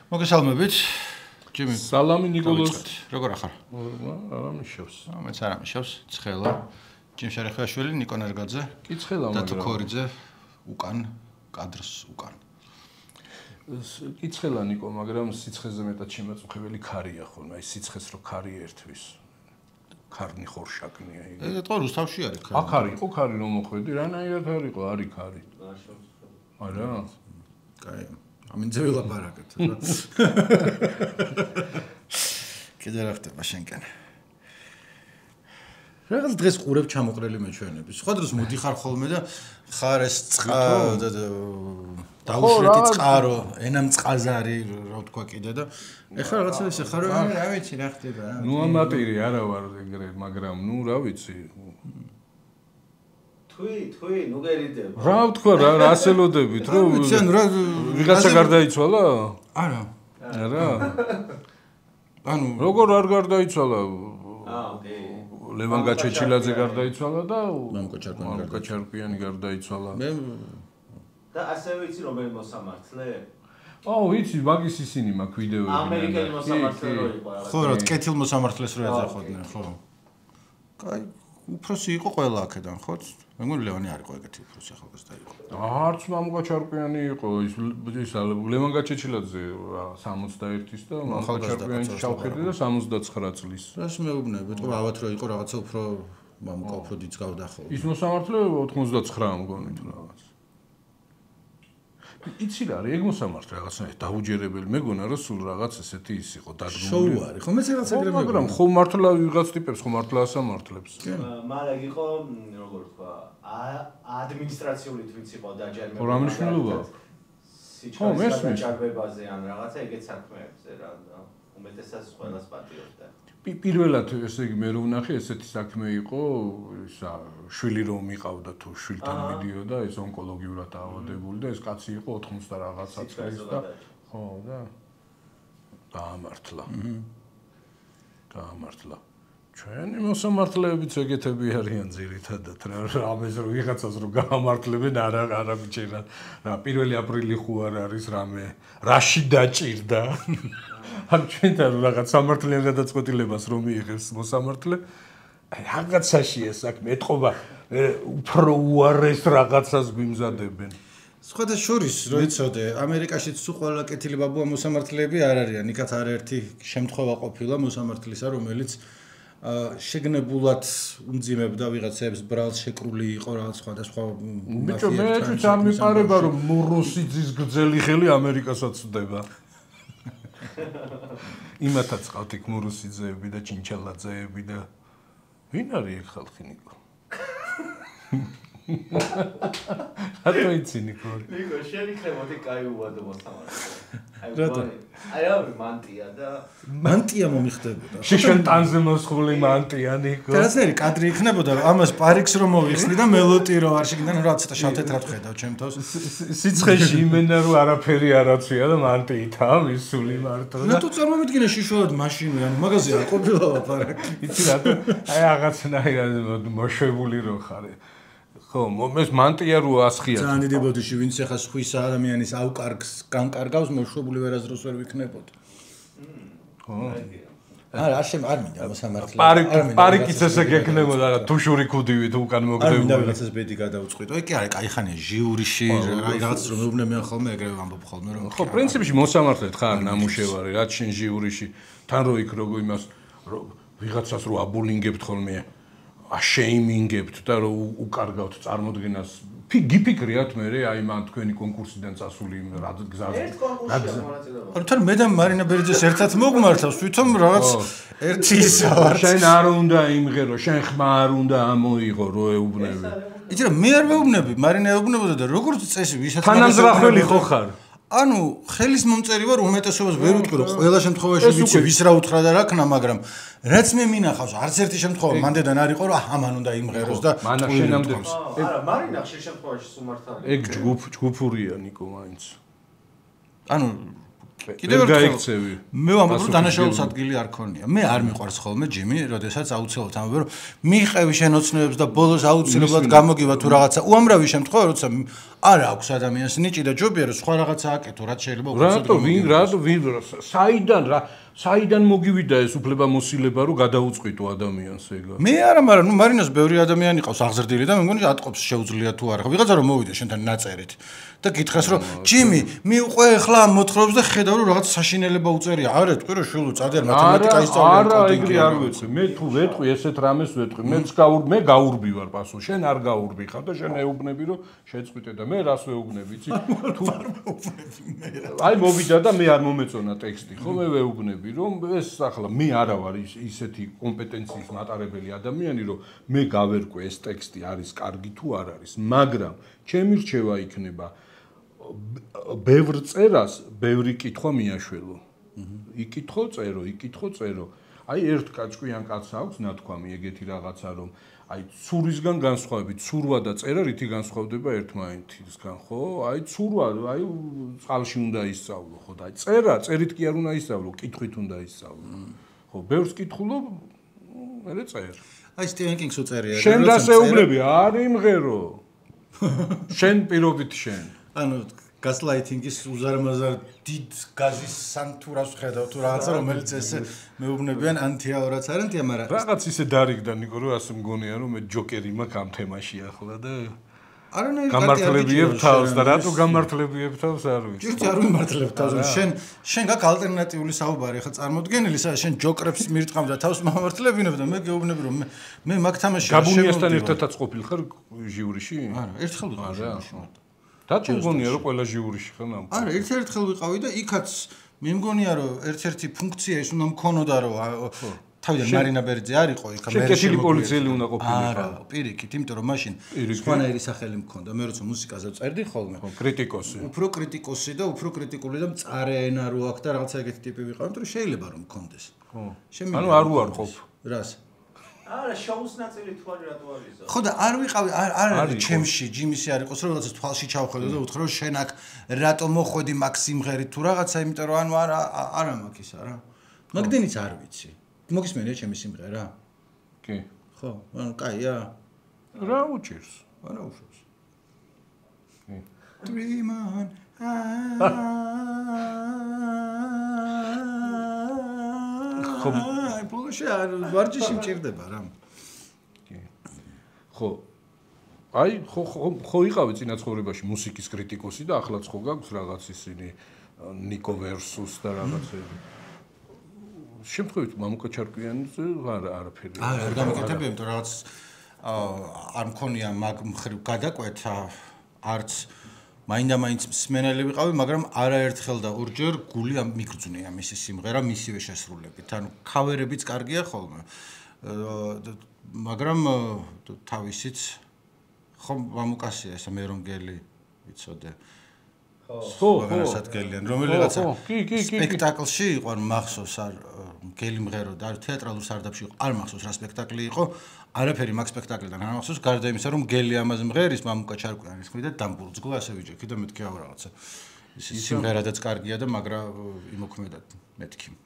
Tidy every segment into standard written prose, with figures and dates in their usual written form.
მოგესალმებით. ჯიმი. სალამი ნიკოლოზ. როგორ ახარ? არა მიშავს. მეც არა მიშავს. ცხელა. ჯიმ შერეხაშვილი, ნიკო ნერგაძე. კი ცხელა მაგრამ. და თქორიძე უკან კადრს უკან. კი ცხელა ნიკო, მაგრამ სიცხეზე მეტად შემაწუხებელი ქარია ხოლმე. აი სიცხეს რო ქარი ერთვის. ქარნი ხორშაკნია იგი. ეტყვა რუსთავში არის ქარი. აქ არის, ხო ქარი რომ მოხვედი, რანაირად არისო, არის ქარი. არა? კაი. ამინძე ვილაპარაკეთ. კიდე რა ხდება შენკენ? რაღაც დღეს ყურებ ჩამოყრელი მეჩვენები. სხვა დროს მოდიხარ ხოლმე და ხარ ეს წყა და დაუშვეთი წყარო, ენამ წყაზარი, რა თქვა კიდე და ეხლა რაღაცა ისე ხარ, რა ვიცი რა ხდება რა. ნუ ამატირი არა ვარ ეგრე, მაგრამ ნუ რა ვიცი. თვი, ნუ გერიდება. რა ვთქვა რა ასელოდებით, რომ ვიღაცა გარდაიცვალა? არა. არა. ანუ როგორ არ გარდაიცვალა? ოკეი. ლევან გაჩეჩილაძე გარდაიცვალა და მამუკა ჩარკვიანი გარდაიცვალა. მე და ასევე ვიცი რომელი მოსამართლე? ვიცი, მაგის ისინი მაქვს ვიდეოები. ამერიკელი მოსამართლე რო იყო რაღაც. ხო, რა კეთილ მოსამართლეს რო ეძახოდნენ, ხო. კაი, უფროსი იყო ყველა აქედან, ხო? მე მგონი ლევანი არ იყო ეგეთი უფროსი ახალგაზრდა იყო. არც მამუკა ჩარკვიანი იყო, ის ლევან გაჩეჩილაძე 61-ის და მამუკა ჩარკვიანი ჩავხედე და 79 წლის. რას მეუბნები, თქო, ავათ რო იყო რაღაცა უფრო მამუკა უფრო დიძგავდა ხო. ის მოსამართლე 99 მგონი თუ რაღაც. იცი რა არის ეგ მოსამართლე რაღაცნაირად დაუჯერებელი მეგონა რომ სულ რაღაც ესეთი ის იყო დადგმული. შოუ არის, ხო მეც რაღაც ეგრე მეგონა. მაგრამ ხო მართლა ვიღაც ტიპებს ხო მართლა ასამართლებს. მაგრამ იყო როგორ თქვა ადმინისტრაციული თვით იყო დაჯერებული. რა მნიშვნელობა? ხო, მესმის დაჯერებაზე ან რაღაცა ეგეთ საქმეებზე რა უმეტესად ყველას პატიორდა. პირველად ესე იგი მე რო ვნახე ესეთი საქმე იყო ისა შვილი რომ მიყავდა თუ შვილთან მიდიოდა ეს ონკოლოგიურად დაავადებული და ეს კაცი იყო 80 და რაღაცა წლის და ხო და გაამართლა ჩვენი მოსამართლეებიც ეგეთები არიან ძირითადად რა ამას რო ვიღაცას რო გაამართლებენ არა მიჩერა რა 1 აპრილი ხო არ არის რამე რაში დაჭირდა ან ჩვენთან რაღაც სამართლიან გადაწყვეტილებას რომ მიიღებს მოსამართლე რაღაცაში ეს საქმე ეთყობა უფრო უარეს რაღაცას გვიმზადებენ სხვათა შორის რო იცოდე ამერიკაშიც თუ ყველა კეთილი ბაბუა მოსამართლეები არ არიან იქაც არაერთი შემთხვევა ყოფილა მოსამართლისა რომელიც შეგნებულად უმძიმებდა ვიღაცებს ბრალს შეკრული იყო რაღაც სხვადასხვა ბიჭო მე ეჭვით არ მიყარება რომ მურუსიძის გრძელი ხელი ამერიკასაც ვდება იმათაც ყავთ იქ მურუსიძეები და ჩინჩალაძეები და ვინ არის ეგ ხალხი ნიკო? რატო იცი ნიკო? ნიკო შენი ხემოდი კაი უვადო მოსამართლე. აი მანტია და მანტია მომიხდებოდა. შენ ტანზე მოსხული მანტია ნიკო. და რაღაცნაირი კადრი იქნებოდა რომ ამას პარიქს რომ მოვიხსნი და მელოტი რო არ შეგინდა რა ცოტა შავთეთრად ხედავ ჩემ თავს. სიცხეში იმენა რომ არაფერი არაცვია და მანტიითა მისული მარტო. რატო წარმომიდგინე შიშულად მაშინვე ანუ მაგაზე არ ყოფილა ლაპარაკი. იცი რატო აი რაღაცნაირად მოშვებული რო ხარ. ხო, ეს მანტია რო ასხია. ძალიან დიდი ბოდიში ვინც ახლა სხვის ადამიანის აუკარგს განკარგავს მოშვებული ვერაზროს ვერ ვიქნებოდა. ხო. არ მინდა მოსამართლე. პარიკიც ესე გეკნებოდა რა თუშური ქუდივით უკან მოგდებული. არ მინდა ვიღაცას ბედი გადაუწყვიტო. კი არა, კაი ხანია ჟიურიში, რაღაც რომ მეუბნებიან ხოლმე ეგრევე ამბობ ხოლმე რომ ხო, პრინციპში მოსამართლედ ხარ ნამუშევარი, რაც შენ ჟიურიში თან რო იქ როგორ იმას ვიღაცას რო აბულინგებთ ხოლმე აშეიმინგებთ და რომ უკარგავთ წარმოდგენას გიფიქრიათ მე აი მან თქვენი კონკურსიდან წასული რა გზაზე ერთ კონკურსში მონაწილეობა. თან მე და მარინა ბერიძეს ერთად მოგმართავს თვითონ რაღაც ერთი ისა ვარ შენ არ უნდა იმღერო შენ ხმა არ უნდა ამოიღო რო ეუბნები იცი რა მე არ მეუბნები მარინა ეუბნებოდა და როგორც წესი ვისაც თანამზრახველი ხო ხარ ანუ ხელის მომწერი ვარ უმეტესობას ვერ ვიტყვი რომ ყველა შემთხვევაში ვიცი ვის რა უთხრა და რა ქნა მაგრამ რაც მე მინახავს არც ერთი შემთხვევა მანდედან არ იყო რომ ამან უნდა იმღეროს და მანა შენამდებს არა მარინა ხშირ შემთხვევაში სულ მართალია ეგ ჯგუფურია ნიკო მაინც ანუ კიდევ ერთხელ მე ვამბობ რომ დანაშაულს ადგილი არ ქონია. მე არ მიყვარს ხოლმე ჯიმი, როდესაც აუცილებლად ამბობ რომ მიიღევი შენოცნებებს და ბოლოს აუცილებლად გამოგივა თუ რაღაცა უამრავი შემთხვევა როცა არ აქვს ადამიანს ნიჭი და ჯობია რომ სხვა რაღაცა აკეთო რაც შეიძლება საიდან მოგივიდა ეს უფლებამოსილება რომ გადაუწყვიტო ადამიანს ეგა მე არა მაგრამ ნუ მარინას ბევრი ადამიანი ყავს აღზრდილი და მე მგონი ატყობს შეუძლია თუ არა ვიღაცა რომ მოვიდა შენთან ნაწერით და გითხრას რომ ჯიმი მიუყვე ახლა მოთხრობს და ხედავ რომ რაღაც საშინელება უწერია არა თქვი რომ შულო წადერ მათემატიკა ისწავლე არა ეგრე არ ვეცი მე თუ ვეტყვი ესეთ რამეს ვეტყვი მე გაურბი ვარ პასუხ შენ არ გაურბი ხარ და შენ ეუბნები რომ შეწყვიტე და მე რას ვეუბნები იცი თუ აი მოვიდა და მე არ მომეწონა ტექსტი ხო მე ვეუბნები რომ ეს ახლა მე არა ვარ ისეთი კომპეტენციის მატარებელი ადამიანი რომ მე გავერკვე ეს ტექსტი არის კარგი თუ არ არის მაგრამ ჩემი რჩევა იქნება ბევრ წერას ბევრი კითხვა მიაშველო იკითხო წერო აი ერთ კაჭკვიან კაცს აქვს ნათქვამი ეგეთი რაღაცა რომ აი ცურვისგან განსხვავებით ცურვა და წერა რითი განსხვავდება ერთმანეთისგან ხო აი ცურვა აი წყალში უნდა ისწავლო ხო და აი წერით კი არ უნდა ისწავლო კითხვით უნდა ისწავლო ხო ბევრს კითხულობ მე წერ აი სტივენ კინგს უწერია შენ დასეუბნები არ იმღერო შენ პირობით შენ ანუ გასლაითინგის უზარმაზარ დიდ გაზის სანთურას ხედავ თუ რაღაცა რომელიც ესე მეუბნებიან ანტიაურაც არ ანტია მაგრამ რაღაც ისე დარიგდა ნიკო რომ ასე მგონია რომ მე ჯოკერი მაქვს ამ თემაში ახლა და არანაირი გამართლებიებ თავს და რატო გამართლებიებ თავს არ ვიცი ჯერ არ ვიმართლებ თავს შენ გაქვს ალტერნატიული საუბარი ხა წარმოდგენილი შენ ჯოკრებს მირტყავ და თავს მომართლებინებ და მე გეუბნები რომ მე მაგ თამაში გაბუნიასთან ერთადაც ყოფილ ხარ ჟიურიში არა ერთხელ ვიყავ ჟიურიში დათო მგონია რომ ყველა ჟიურიში ხარ ამ არა ერთ-ერთხელ ვიყავი და იქაც მე მგონია რომ ერთ-ერთი ფუნქცია ის უნდა მქონოდა რომ თავიდან მარინა ბერძე არ იყო იქ მე კეთილი პოლიციელი უნდა ყოფილიყო არა პირიქით იმიტომ რომ მაშინ სხვანაირი სახელი მქონდა მე როცა მუსიკაზე წერდი ხოლმე კრიტიკოსი უფრო კრიტიკოსი და უფრო კრიტიკული და მწარე ენა რო აქვს და რაღაცა ეგეთი ტიპი ვიყავ იმიტომ რომ შეიძლება რომ მქონდეს ანუ არ უარყოფ რას არა შოუს ნაწილი თუ არ რატო არის ხო და არ ვიყავი არ არის ჩემში ჯიმისი არ იყოს რომ რაღაცა თვალში ჩავხედო და უთხრა რომ შენ აქ რატო მოხვედი მაგ სიმღერით თუ რაღაცა იმიტომ რომ ანუ არა მაქვს ის არა მაგდენიც არ ვიცი მოგისმენია ჩემი სიმღერა კი ხო ანუ კაია რა უჭირს არა უშავს კი dreaman ხო აი ბოლოში ვარჯიში მჭირდება რა კი ხო აი ხო იყავი წინა ცხოვრებაში მუსიკის კრიტიკოსი და ახლა ხო გაქვს რაღაც ისინი ნიკო ვერსუს და რაღაცები შემთხვევით მამუკა ჩარკვიანიძე არაფერი არ გამეკეთებია იმიტომ რაღაც არ მქონია მაგ მხრივ გადაკვეთა არც მაინდა-მაინც მსმენელი ვიყავი მაგრამ არაერთხელ და ორჯერ გული მიგრძნია მისი სიმღერა მისივე შესრულებით ანუ ქავერებიც კარგია ხოლმე მაგრამ თავისით ხო მამუკასია ეს მე რომ გელი ვიცოდე ხო სადგელიან რომელიღაცა სპექტაკლში იყო ან მახსოვს არ გელი მღერო და თეატრალურ სარდაფში იყო არ მახსოვს რა სპექტაკლი იყო არაფერი მაგ სპექტაკლიდან არ მახსოვს გარდა იმისა რომ გელი ამაზე მღერის მამუკა ჩარკვიანის ხვი და დამბურძგლა ასე ვიჯექი და მეთქი აუ რაღაცა ის სიმღერადაც კარგია და მაგრა იმოქმედად მეთქი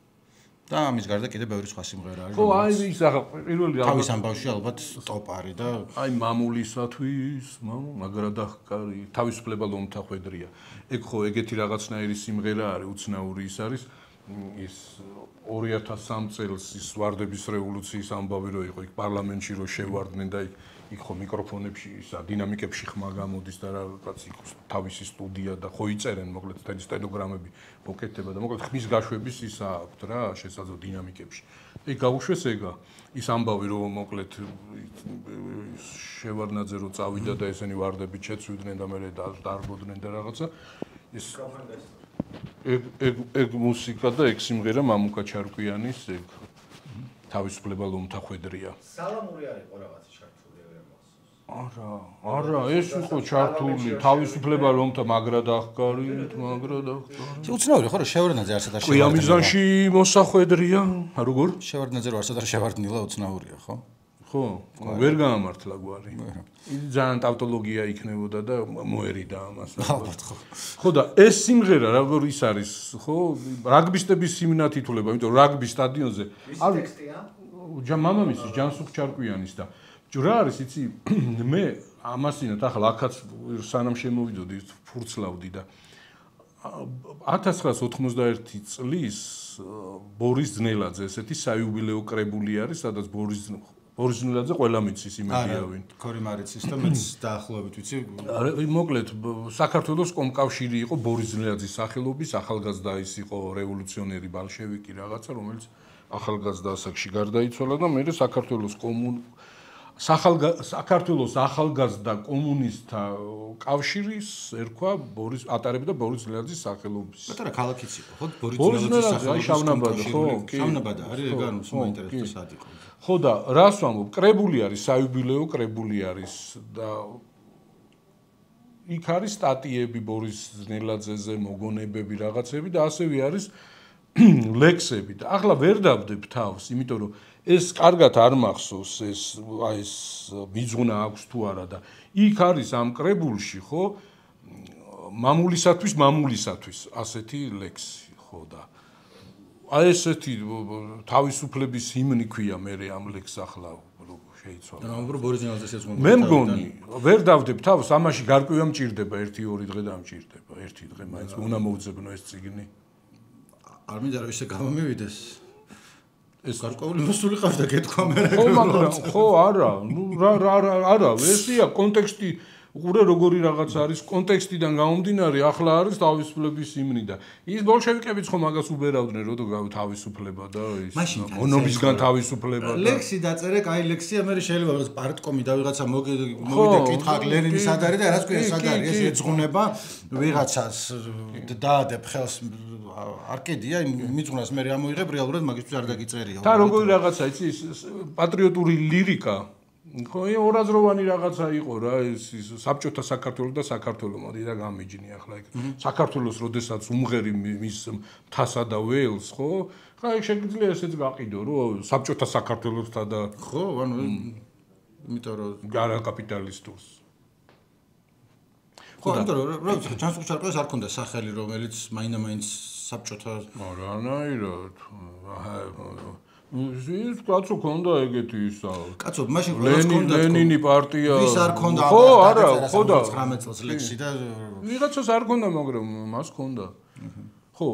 და ამის გარდა კიდე ბევრი სხვა სიმღერა არის ხო აი ის პირველი თავის ამბავში ალბათ ტოპ არის და აი მამულისათვის მაგრა დახკარი თავისუფლება ლომთახვედრია ეგ ხო ეგეთი რაღაცნაირი სიმღერა არის უცნაური ის არის ის 2003 წელს ის ვარდების რევოლუციის ამბავი რო იყო იქ პარლამენტში რო შევარდნენ და იქ ხო მიკროფონებში ისა დინამიკებში ხმა გამოდის და რაღაც იქ თავისი სტუდია და ხო იწერენ მოკლედ სტენოგრამები მოკეთება და მოკლედ ხმის გაშვების ისა აქვს რა შესაძლო დინამიკებში ეგ გაუშვეს ეგა ის ამბავი რო მოკლედ შევარდნაძე რო წავიდა და ესენი ვარდებით შეცვიდნენ და მერე დარბოდნენ და რაღაცა ის ეგ მუსიკა და ეგ სიმღერა მამუკა ჩარკვიანის ეგ თავისუფლება ლომთახვედრია სალამური არ იყო რაღაცა არა ეს იყო ჩართული თავისუფლება ლომთა მაგრა დახკარით უცნაური ხო რა შევარდნაძე არსად არ ყიამიზანში მოსახვედრია როგორ შევარდნაძე რო არსად არ შევარდნილა უცნაურია ხო ხო, ვერ გაამართლა გვარი. ძალიან ტავტოლოგია იქნებოდა და მოერიდა ამას. ალბათ ხო. ხო და ეს სიმღერა როგორ ის არის, ხო? რაგბისტების სიმნათ ითვლება, იმიტომ რაგბის სტადიონზე არის ტექსტია? მამამისის ჯანსუღ ჩარკვიანის და რა არის, იცი, მე ამასინათ ახლა აქაც სანამ შემოვიდოდი ფურცლავდი და 1991 წლის ბორის ძნელაძე ესეთი საიუბილეო კრებული არის, სადაც ბორის ძნელაძე ყველა მიცის იმედიავინ. ქორი მარიცის და მეც დაახლოებით ვიცი. მოკლედ საქართველოს კომკავშირი იყო ბორის ძნელაძის სახელობის, ახალგაზრდა ის იყო რევოლუციონერი ბალშევიკი რაღაცა, რომელიც ახალგაზრდა ასაკში გარდაიცვალა და მე საქართველოს ახალგაზრდა კომუნისტთა კავშირის ერქვა ატარებდა ბორის ძნელაძის სახელობის. პატარა ქალაქიც იყო, ხო? ბორის ძნელაძე, აი შავნაბადა, ხო? შავნაბადა არის, ეგ არის საინტერესო სად იყო. ხო და რას ვამბობ, კრებული არის, საიუბილეო კრებული არის და იქ არის სტატიები ბორის ძნელაძეზე, მოგონებები, რაღაცები და ასევე არის ლექსები და ახლა ვერ დავდებ თავს, იმიტომ რომ ეს კარგად არ მახსოვს, ეს მიძღვნა აქვს თუ არა და იქ არის ამ კრებულში, ხო, მამულისათვის ასეთი ლექსი, ხო და აი ესეთი თავისუფლების ჰიმნი ქვია მე ამ ლექსს ახლა შეიცვალა. რა უბრალოდ ბორის ძნელაძეს ეძღვნა. მე მგონი, ვერ დავდებ თავს, ამაში გარკვევა მჭირდება 1-2 დღე დამჭირდება, 1 დღე მაინც უნდა მოვძებნო ეს წიგნი. არ მინდა რომ ისე გამომივიდეს. ეს გარკვეული მოსული ყავს და გეთქვა მე. ხო, მაგრამ ხო, არა, ნუ არა, ესია კონტექსტი უყურე როგორი რაღაც არის კონტექსტიდან გამომდინარე, ახლა არის თავისუფლების ჰიმნი და ის ბოლშევიკებიც ხო მაგას უბერავდნენ, რომ თავისუფლება და ის მონობისგან თავისუფლება და ლექსი დაწერე, კაი ლექსია, მე შეიძლება რაღაც პარტკომი და ვიღაცა მოვიდე კითხა ლენინი სად არის და რაც ქვია სად არის, ეს ეძღვნება ვიღაცას დაადებ ხელს არკედია მიძღვნას მე ამოიღებ რეალურად მაგისთვის არ დაგიწერია. და როგორი რაღაცა იცი პატრიოტული ლირიკა ხო, ორაზროვანი რაღაცა იყო რა, ეს საბჭოთა საქართველოს და საქართველოს მოდი და გამიჯნი ახლა იქ. საქართველოს როდესაც უმღერი მის მთასა და ველს, ხო? ხა შეიძლება ესეც გაყიდო, რომ საბჭოთა საქართველოსთან და ხო, ანუ იმიტომ რომ გარა კაპიტალისტურს. ხო, იმიტომ რომ ჯანსუღ ჩარკვიანს არ ქონდა სახელი, რომელიც მაინდა-მაინც საბჭოთა არანაირად. ის კაცო ქონდა ეგეთი ისა. კაცო, მაშინ ყველას ქონდა ლენინი პარტია. ვის არ ქონდა? ხო, არა, ხო და 19 წელს ლექსი და ვიღაცას არ ქონდა, მაგრამ მას ქონდა. ხო,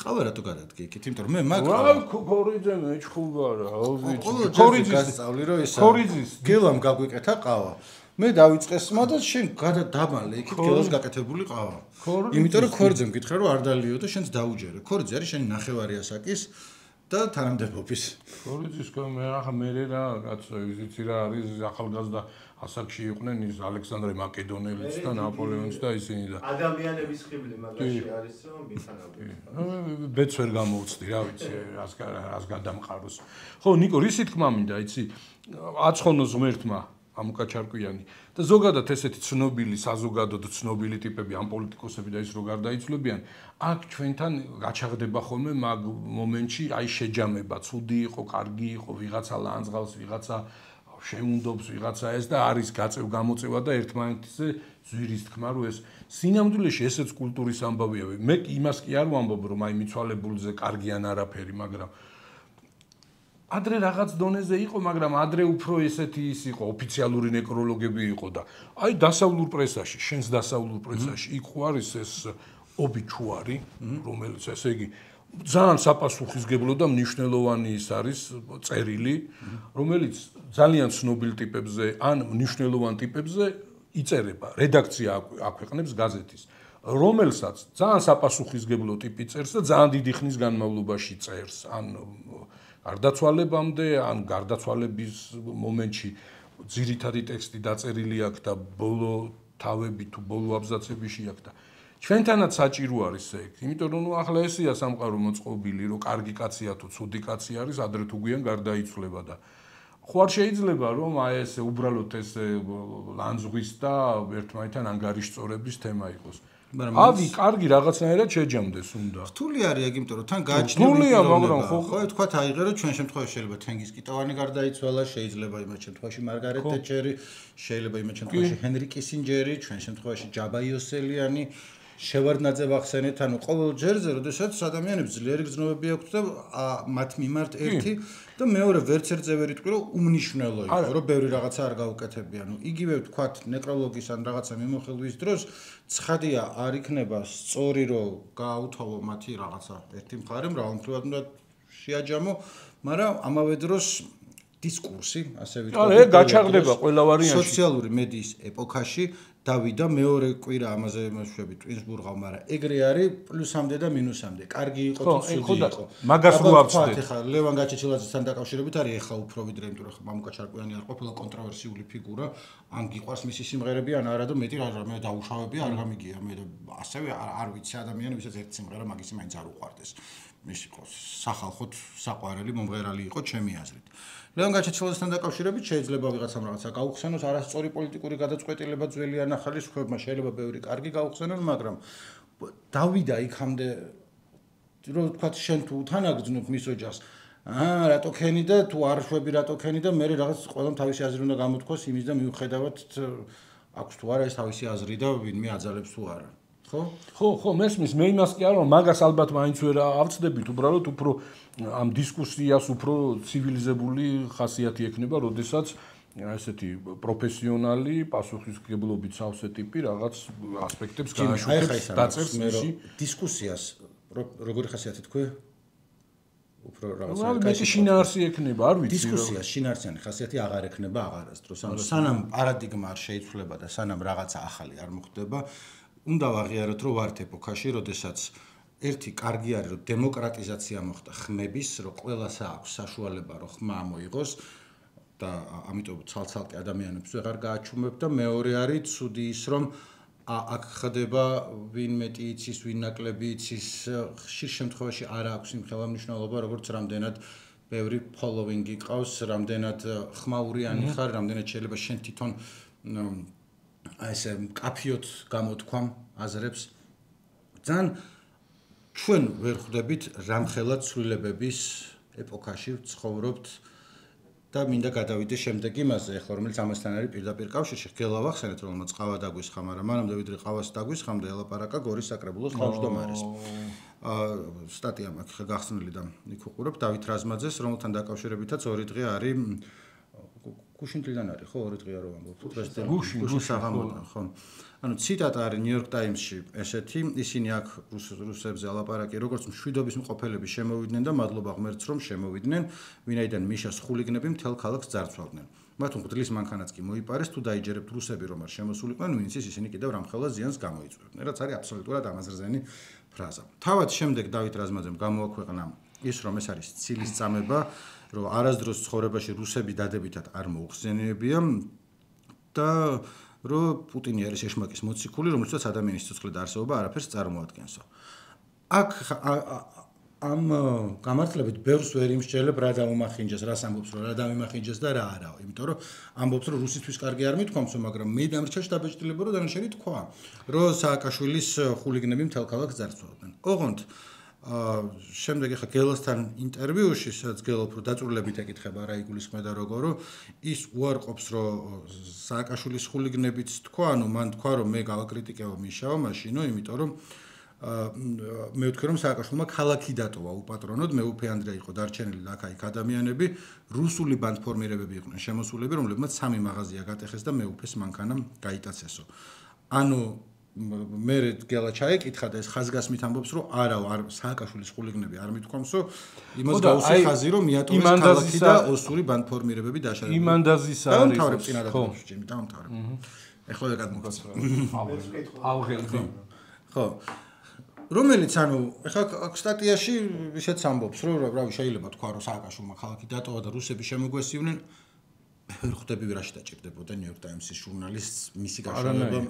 ყავა რატო გადადგე იქით? იმიტომ რომ მე მაგ ქორიძე მეჩხუბა რა, ვიცი. ქორიძის გასწავლი რომ ეს ქორიძის გელამ გაგვიკეთა ყავა. მე დავიწყე სმა და შენ გადადაბალე იქით გელას გაკეთებული ყავა. იმიტომ რომ ქორიძე მკითხე რომ არ დალიო და შენც დაუჯერე. ქორიძე არის შენი ნახევარი ასაკის და თანამდებობის. ქორიძის მე ახლა მე რა კაცო იცი რა არის ახალგაზრდა ასაკში იყვნენ ის ალექსანდრე მაკედონელიც და ნაპოლეონიც და ისინი და ადამიანების ხიბლი მაგაში არის რომ მითანავდნენ. ბეც ვერ გამოვწდი რა ვიცი რას გადამყაროს. ხო ნიკო რისი თქმა მინდა იცი აცხონოს ღმერთმა ამუკა ჩარკვიანი და ზოგადად ესეთი ცნობილი საზოგადო და ცნობილი ტიპები ამ პოლიტიკოსები და ის რო გარდაიცვლებიან აქ ჩვენთან გაჩაღდება ხოლმე მაგ მომენტში აი შეჯამება ცუდი იყო კარგი იყო ვიღაცა ლანძღავს ვიღაცა შეუნდობს ვიღაცა ეს და არის გაწევ გამოწევა და ერთმანეთზე ზვირის თქმა რომ ეს სინამდვილეში ესეც კულტურის ამბავია მე იმას კი არ ვამბობ რომ აი მიცვალებულზე კარგი ან არაფერი მაგრამ ადრე რაღაც დონეზე იყო, მაგრამ ადრე უფრო ესეთი ის იყო, ოფიციალური ნეკროლოგები იყო და აი დასავლურ პრესაში, შენს დასავლურ პრესაში იქ არის ეს ობიჩუარი, რომელიც ესე იგი ძალიან საპასუხისგებლო და მნიშვნელოვანი ის არის წერილი, რომელიც ძალიან ცნობილ ტიპებზე ან მნიშვნელოვან ტიპებზე იწერება, რედაქცია აქვეყნებს გაზეთის, რომელსაც ძალიან საპასუხისგებლო ტიპი წერს და ძალიან დიდი ხნის განმავლობაში წერს, ან გარდაცვალებამდე, ან გარდაცვალების მომენტში ძირითადი ტექსტი დაწერილი აქვს და ბოლო თავები თუ ბოლო აბზაცები შეაქვს და ჩვენთანაც საჭირო არის ეგ, იმიტომ რომ ახლა ესია სამყარო მოწყობილი, რომ კარგი კაცია თუ ცუდი კაცი არის, ადრე თუ გვიან გარდაიცვლება და ხო არ შეიძლება რომ აი ეს უბრალოდ ეს ლანძღვის და ერთმანეთთან ანგარიშწორების თემა იყოს. ავი კარგი რაღაცნაირად შეჯამდეს უნდა. რთული არის ეგ, იმიტომ რომ თან გააჩნია მაგრამ ხო თქვათ აიღერო ჩვენ შემთხვევაში შეიძლება თენგიზ კიტოვანი გარდაიცვალა, შეიძლება იმათ შემთხვევაში მარგარეტ ტეჩერი, შეიძლება იმათ შემთხვევაში ჰენრი კისინჯერი, ჩვენ შემთხვევაში ჯაბა იოსელიანი შევარდნაძე ვახსენეთ, ანუ ყოველ ჯერზე, როდესაც ადამიანებს ძლიერი გრძნობები აქვთ და მათ მიმართ ერთი და მეორე ვერც ერთ ძე ვერ იტყვი, რომ უმნიშვნელო იყო, რომ ბევრი რაღაცა არ გაუკეთებია. იგივე ვთქვათ ნეკროლოგის ან რაღაცა მიმოხილვის დროს ცხადია არ იქნება სწორი, რომ გააუთავო მათი რაღაცა ერთი მხარე, მრავალმხრივად უნდა შეაჯამო, მაგრამ ამავე დროს დისკურსი, ასე ვიტყვი, გაჩაღდება ყველა ვარიანტში. სოციალური მედიის ეპოქაში დავიდა მეორე კვირა ამაზე ვიმოშვებით ტვინსბურგავ, მაგრამ ეგრე არის პლუსამდე და მინუსამდე. კარგი იყო თუ ცუდი იყო. მაგას რო ავწდეთ. ეხლა ლევან გაჩეჩილაძესთან დაკავშირებით არის ეხლა უფრო ვიდრე, იმიტომ რომ მამუკა ჩარკვიანი არ ყოფილა კონტროვერსიული ფიგურა, ან გიყვარს მისი სიმღერები, ან არა და მეტი მე დაუშავები არ გამიგია. მე ასევე არ ვიცი ადამიანი, ვისაც ერთ სიმღერა მაგისი მაინც არ უყვარდეს. ის იყო სახალხოდ საყვარელი მომღერალი იყო ჩემი აზრით. ლევან გაჩეჩილაძესთან დაკავშირებით შეიძლება ვიღაცამ რაღაცა გაუხსენოს, არასწორი პოლიტიკური გადაწყვეტილება ძველი ან ახალი სხვებმა შეიძლება ბევრი კარგი გაუხსენონ, მაგრამ დავიდა იქამდე რომ ვთქვათ შენ თუ უთანაგრძნობ მის ოჯახს, რატო ქენი და თუ არ შვები რატო ქენი და მე რაღაც ყველამ თავისი აზრი უნდა გამოთქვას იმის და მიუხედავად აქვს თუ არა ეს თავისი აზრი და ვინმე აძალებს თუ არა. ხო, მესმის, მე იმას კი არ ვარ, მაგას ალბათ მაინც ვერ ავწდებით, უბრალოდ უფრო ამ დისკუსიას უფრო ცივილიზებული ხასიათი ექნება, როდესაც ესეთი პროფესიონალი, პასუხისმგებლობით სავსე ტიპი რაღაც ასპექტებს გააშუქებს, დაწერს მისი დისკუსიას როგორი ხასიათი თქვი? უფრო რაღაცა მეტი შინაარსი ექნება, არ ვიცი. დისკუსიას შინაარსიანი ხასიათი აღარ ექნება აღარასდროს. ანუ სანამ პარადიგმა არ შეიცვლება და სანამ რაღაცა ახალი არ მოხდება, უნდა ვაღიაროთ, რომ ვართ ეპოქაში, როდესაც ერთი კარგი არის, რომ დემოკრატიზაცია მოხდა ხმების, რომ ყველას აქვს საშუალება, რომ ხმა მოიღოს და ამიტომ ცალ-ცალკე ადამიანებს ვეღარ გააჩუმებ და მეორე არის ცუდი ის, რომ აქ ხდება ვინ მეტი იცის, ვინ ნაკლები იცის, ხშირ შემთხვევაში არ აქვს იმ ხელმძღვანელობა, როგორც რამდენად ბევრი ფოლოვინგი ყავს, რამდენად ხმაურიანი ხარ, რამდენად შეიძლება შენ თვითონ ესე კაფიოთ გამოთქვამ აზრებს. ძალიან ჩვენ ვერ ხვდებით რამხელა ცვლილებების ეპოქაში ვცხოვრობთ და მინდა გადავიდე შემდეგ იმაზე, ახლა რომელიც ამასთან არის პირდაპირ კავშირში. გელა ვახსენეთ, რომელმაც ყავა დაგვისხა, მაგრამ მანამდე ვიდრე ყავას დაგვისხამდა, ელაპარაკა გორის საკრებულოს თავმჯდომარეს. სტატია მაქვს ხა გახსნილი და იქ უყურებ დავით რაზმაძეს, რომელთან დაკავშირებითაც ორი დღე არის გუშინთლიდან არის ხო ორი დღეა რომ ამბობ პრეზიდენტი გუშინ საღამოდან ხო ანუ ციტატა არის ნიუ-იორკ ტაიმსში ესეთი ისინი აქ რუსებზე ალაპარაკი როგორც მშვიდობის მყოფელები შემოვიდნენ და მადლობა ღმერთს რომ შემოვიდნენ ვინაიდან მიშას ხულიგნები მთელ ქალაქს ძარცვავდნენ მათ უმღვდლის მანქანაც კი მოიპარეს თუ დაიჯერებთ რუსები რომ არ შემოსულიყვნენ ვინც ისინი კიდევ რამხელა ზიანს გამოიწვევდნენ რაც არის აბსოლუტურად ამაზრზენი ფრაზა თავად შემდეგ დავით რაზმაძემ გამოაქვეყნა ის რომ ეს არის ცილის წამება რომ არასდროს ცხოვრებაში რუსები დადებითად არ მოუხსენიებია და რომ პუტინი არის ეშმაკის მოციქული, რომელსაც ადამიანის სიცოცხლე და არსებობა არაფერს წარმოადგენსო. აქ ამ გამართლებით ბევრს ვერ იმსჯელებ რა დამიმახინჯეს, რას ამბობს რომ რა დამიმახინჯეს და რა არაო, იმიტომ რომ ამბობს რომ რუსისთვის კარგი არ მithქვამსო, მაგრამ მე დამრჩა შტაბეჭდილება რომ დანარჩენი თქვა, რომ სააკაშვილის ხულიგნები მთელ ქალაქს ძარცვავდნენ. ოღონდ შემდეგ ახლა გელასთან ინტერვიუში, სადაც გელა უფრო დაწვრილებით ეკითხება რა იგულისხმება როგორო, ის უარყოფს რომ სააკაშვილის ხულიგნებიც თქვა, ანუ მან თქვა რომ მე გავაკრიტიკეო მიშაო მაშინო, იმიტომ რომ მე ვთქვი რომ სააკაშვილმა ქალაქი დატოვა უპატრონოდ, მეუფე ანდრია იყო დარჩენილი აქ ადამიანები, რუსული ბანდფორმირებები იყვნენ შემოსულები, რომლებმაც 3 მაღაზია გატეხეს და მეუფეს მანქანა გაიტაცესო. ანუ მე გელა ჩაეკითხა და ეს ხაზგასმით ამბობს რომ არა სააკაშვილის ხულიგნები არ მithქვამსო იმას გავუსი ხაზი რომ მიატოვეს ქალაქი და ოსური ბანდფორმირებები დაშალებული იმანდაზის არის დამთავრებ ეხლა ვეგად მოგწევ ხო რომელიც ანუ ეხლა აქ სტატიაში ისეც ამბობს რომ რავი შეიძლება თქვა რომ სააკაშვილმა ქალაქი დატოვა და რუსები შემოგვესივნენ ვერ ხვდები ვერაში დაჭირდებოდა ნიუ-იორკ ტაიმსის ჟურნალისტს მისი გაშუქება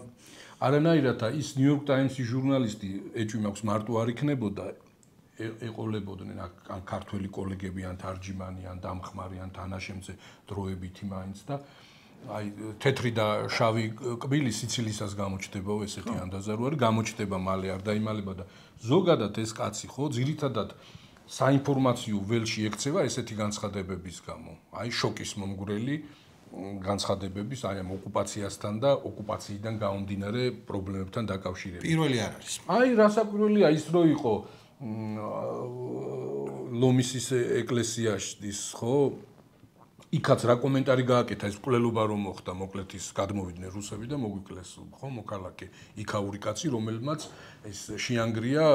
არანაირად ის ნიუ-იორკ ტაიმსის ჟურნალისტი ეჭვი მაქვს მარტო არ იქნებოდა ეყოლებოდნენ ან ქართველი კოლეგები ან თარჯიმანი ან დამხმარი ან თანაშემწე დროებითი მაინც და აი თეთრი და შავი კბილი სიცილისას გამოჩნდება ესეთი ანდაზარვარი გამოჩნდება მალე არ დაიმალება და ზოგადად ეს კაცი ხო ძირითადად საინფორმაციო ველში ექცევა ესეთი განცხადებების გამო აი შოკის მომგვრელი განცხადებების აი ამ ოკუპაციასთან და ოკუპაციიდან გამომდინარე პრობლემებთან დაკავშირებით პირველი არ არის აი რასაკვირველია ის რო იყო ლომისის ეკლესიაში ხო იქაც რა კომენტარი გააკეთა ეს მკვლელობა რომ მოხდა მოკლედ ის გადმოვიდნენ რუსები და მოგვიკლეს ხო მოქალაქე იქაური კაცი რომელმაც ეს შეანგრია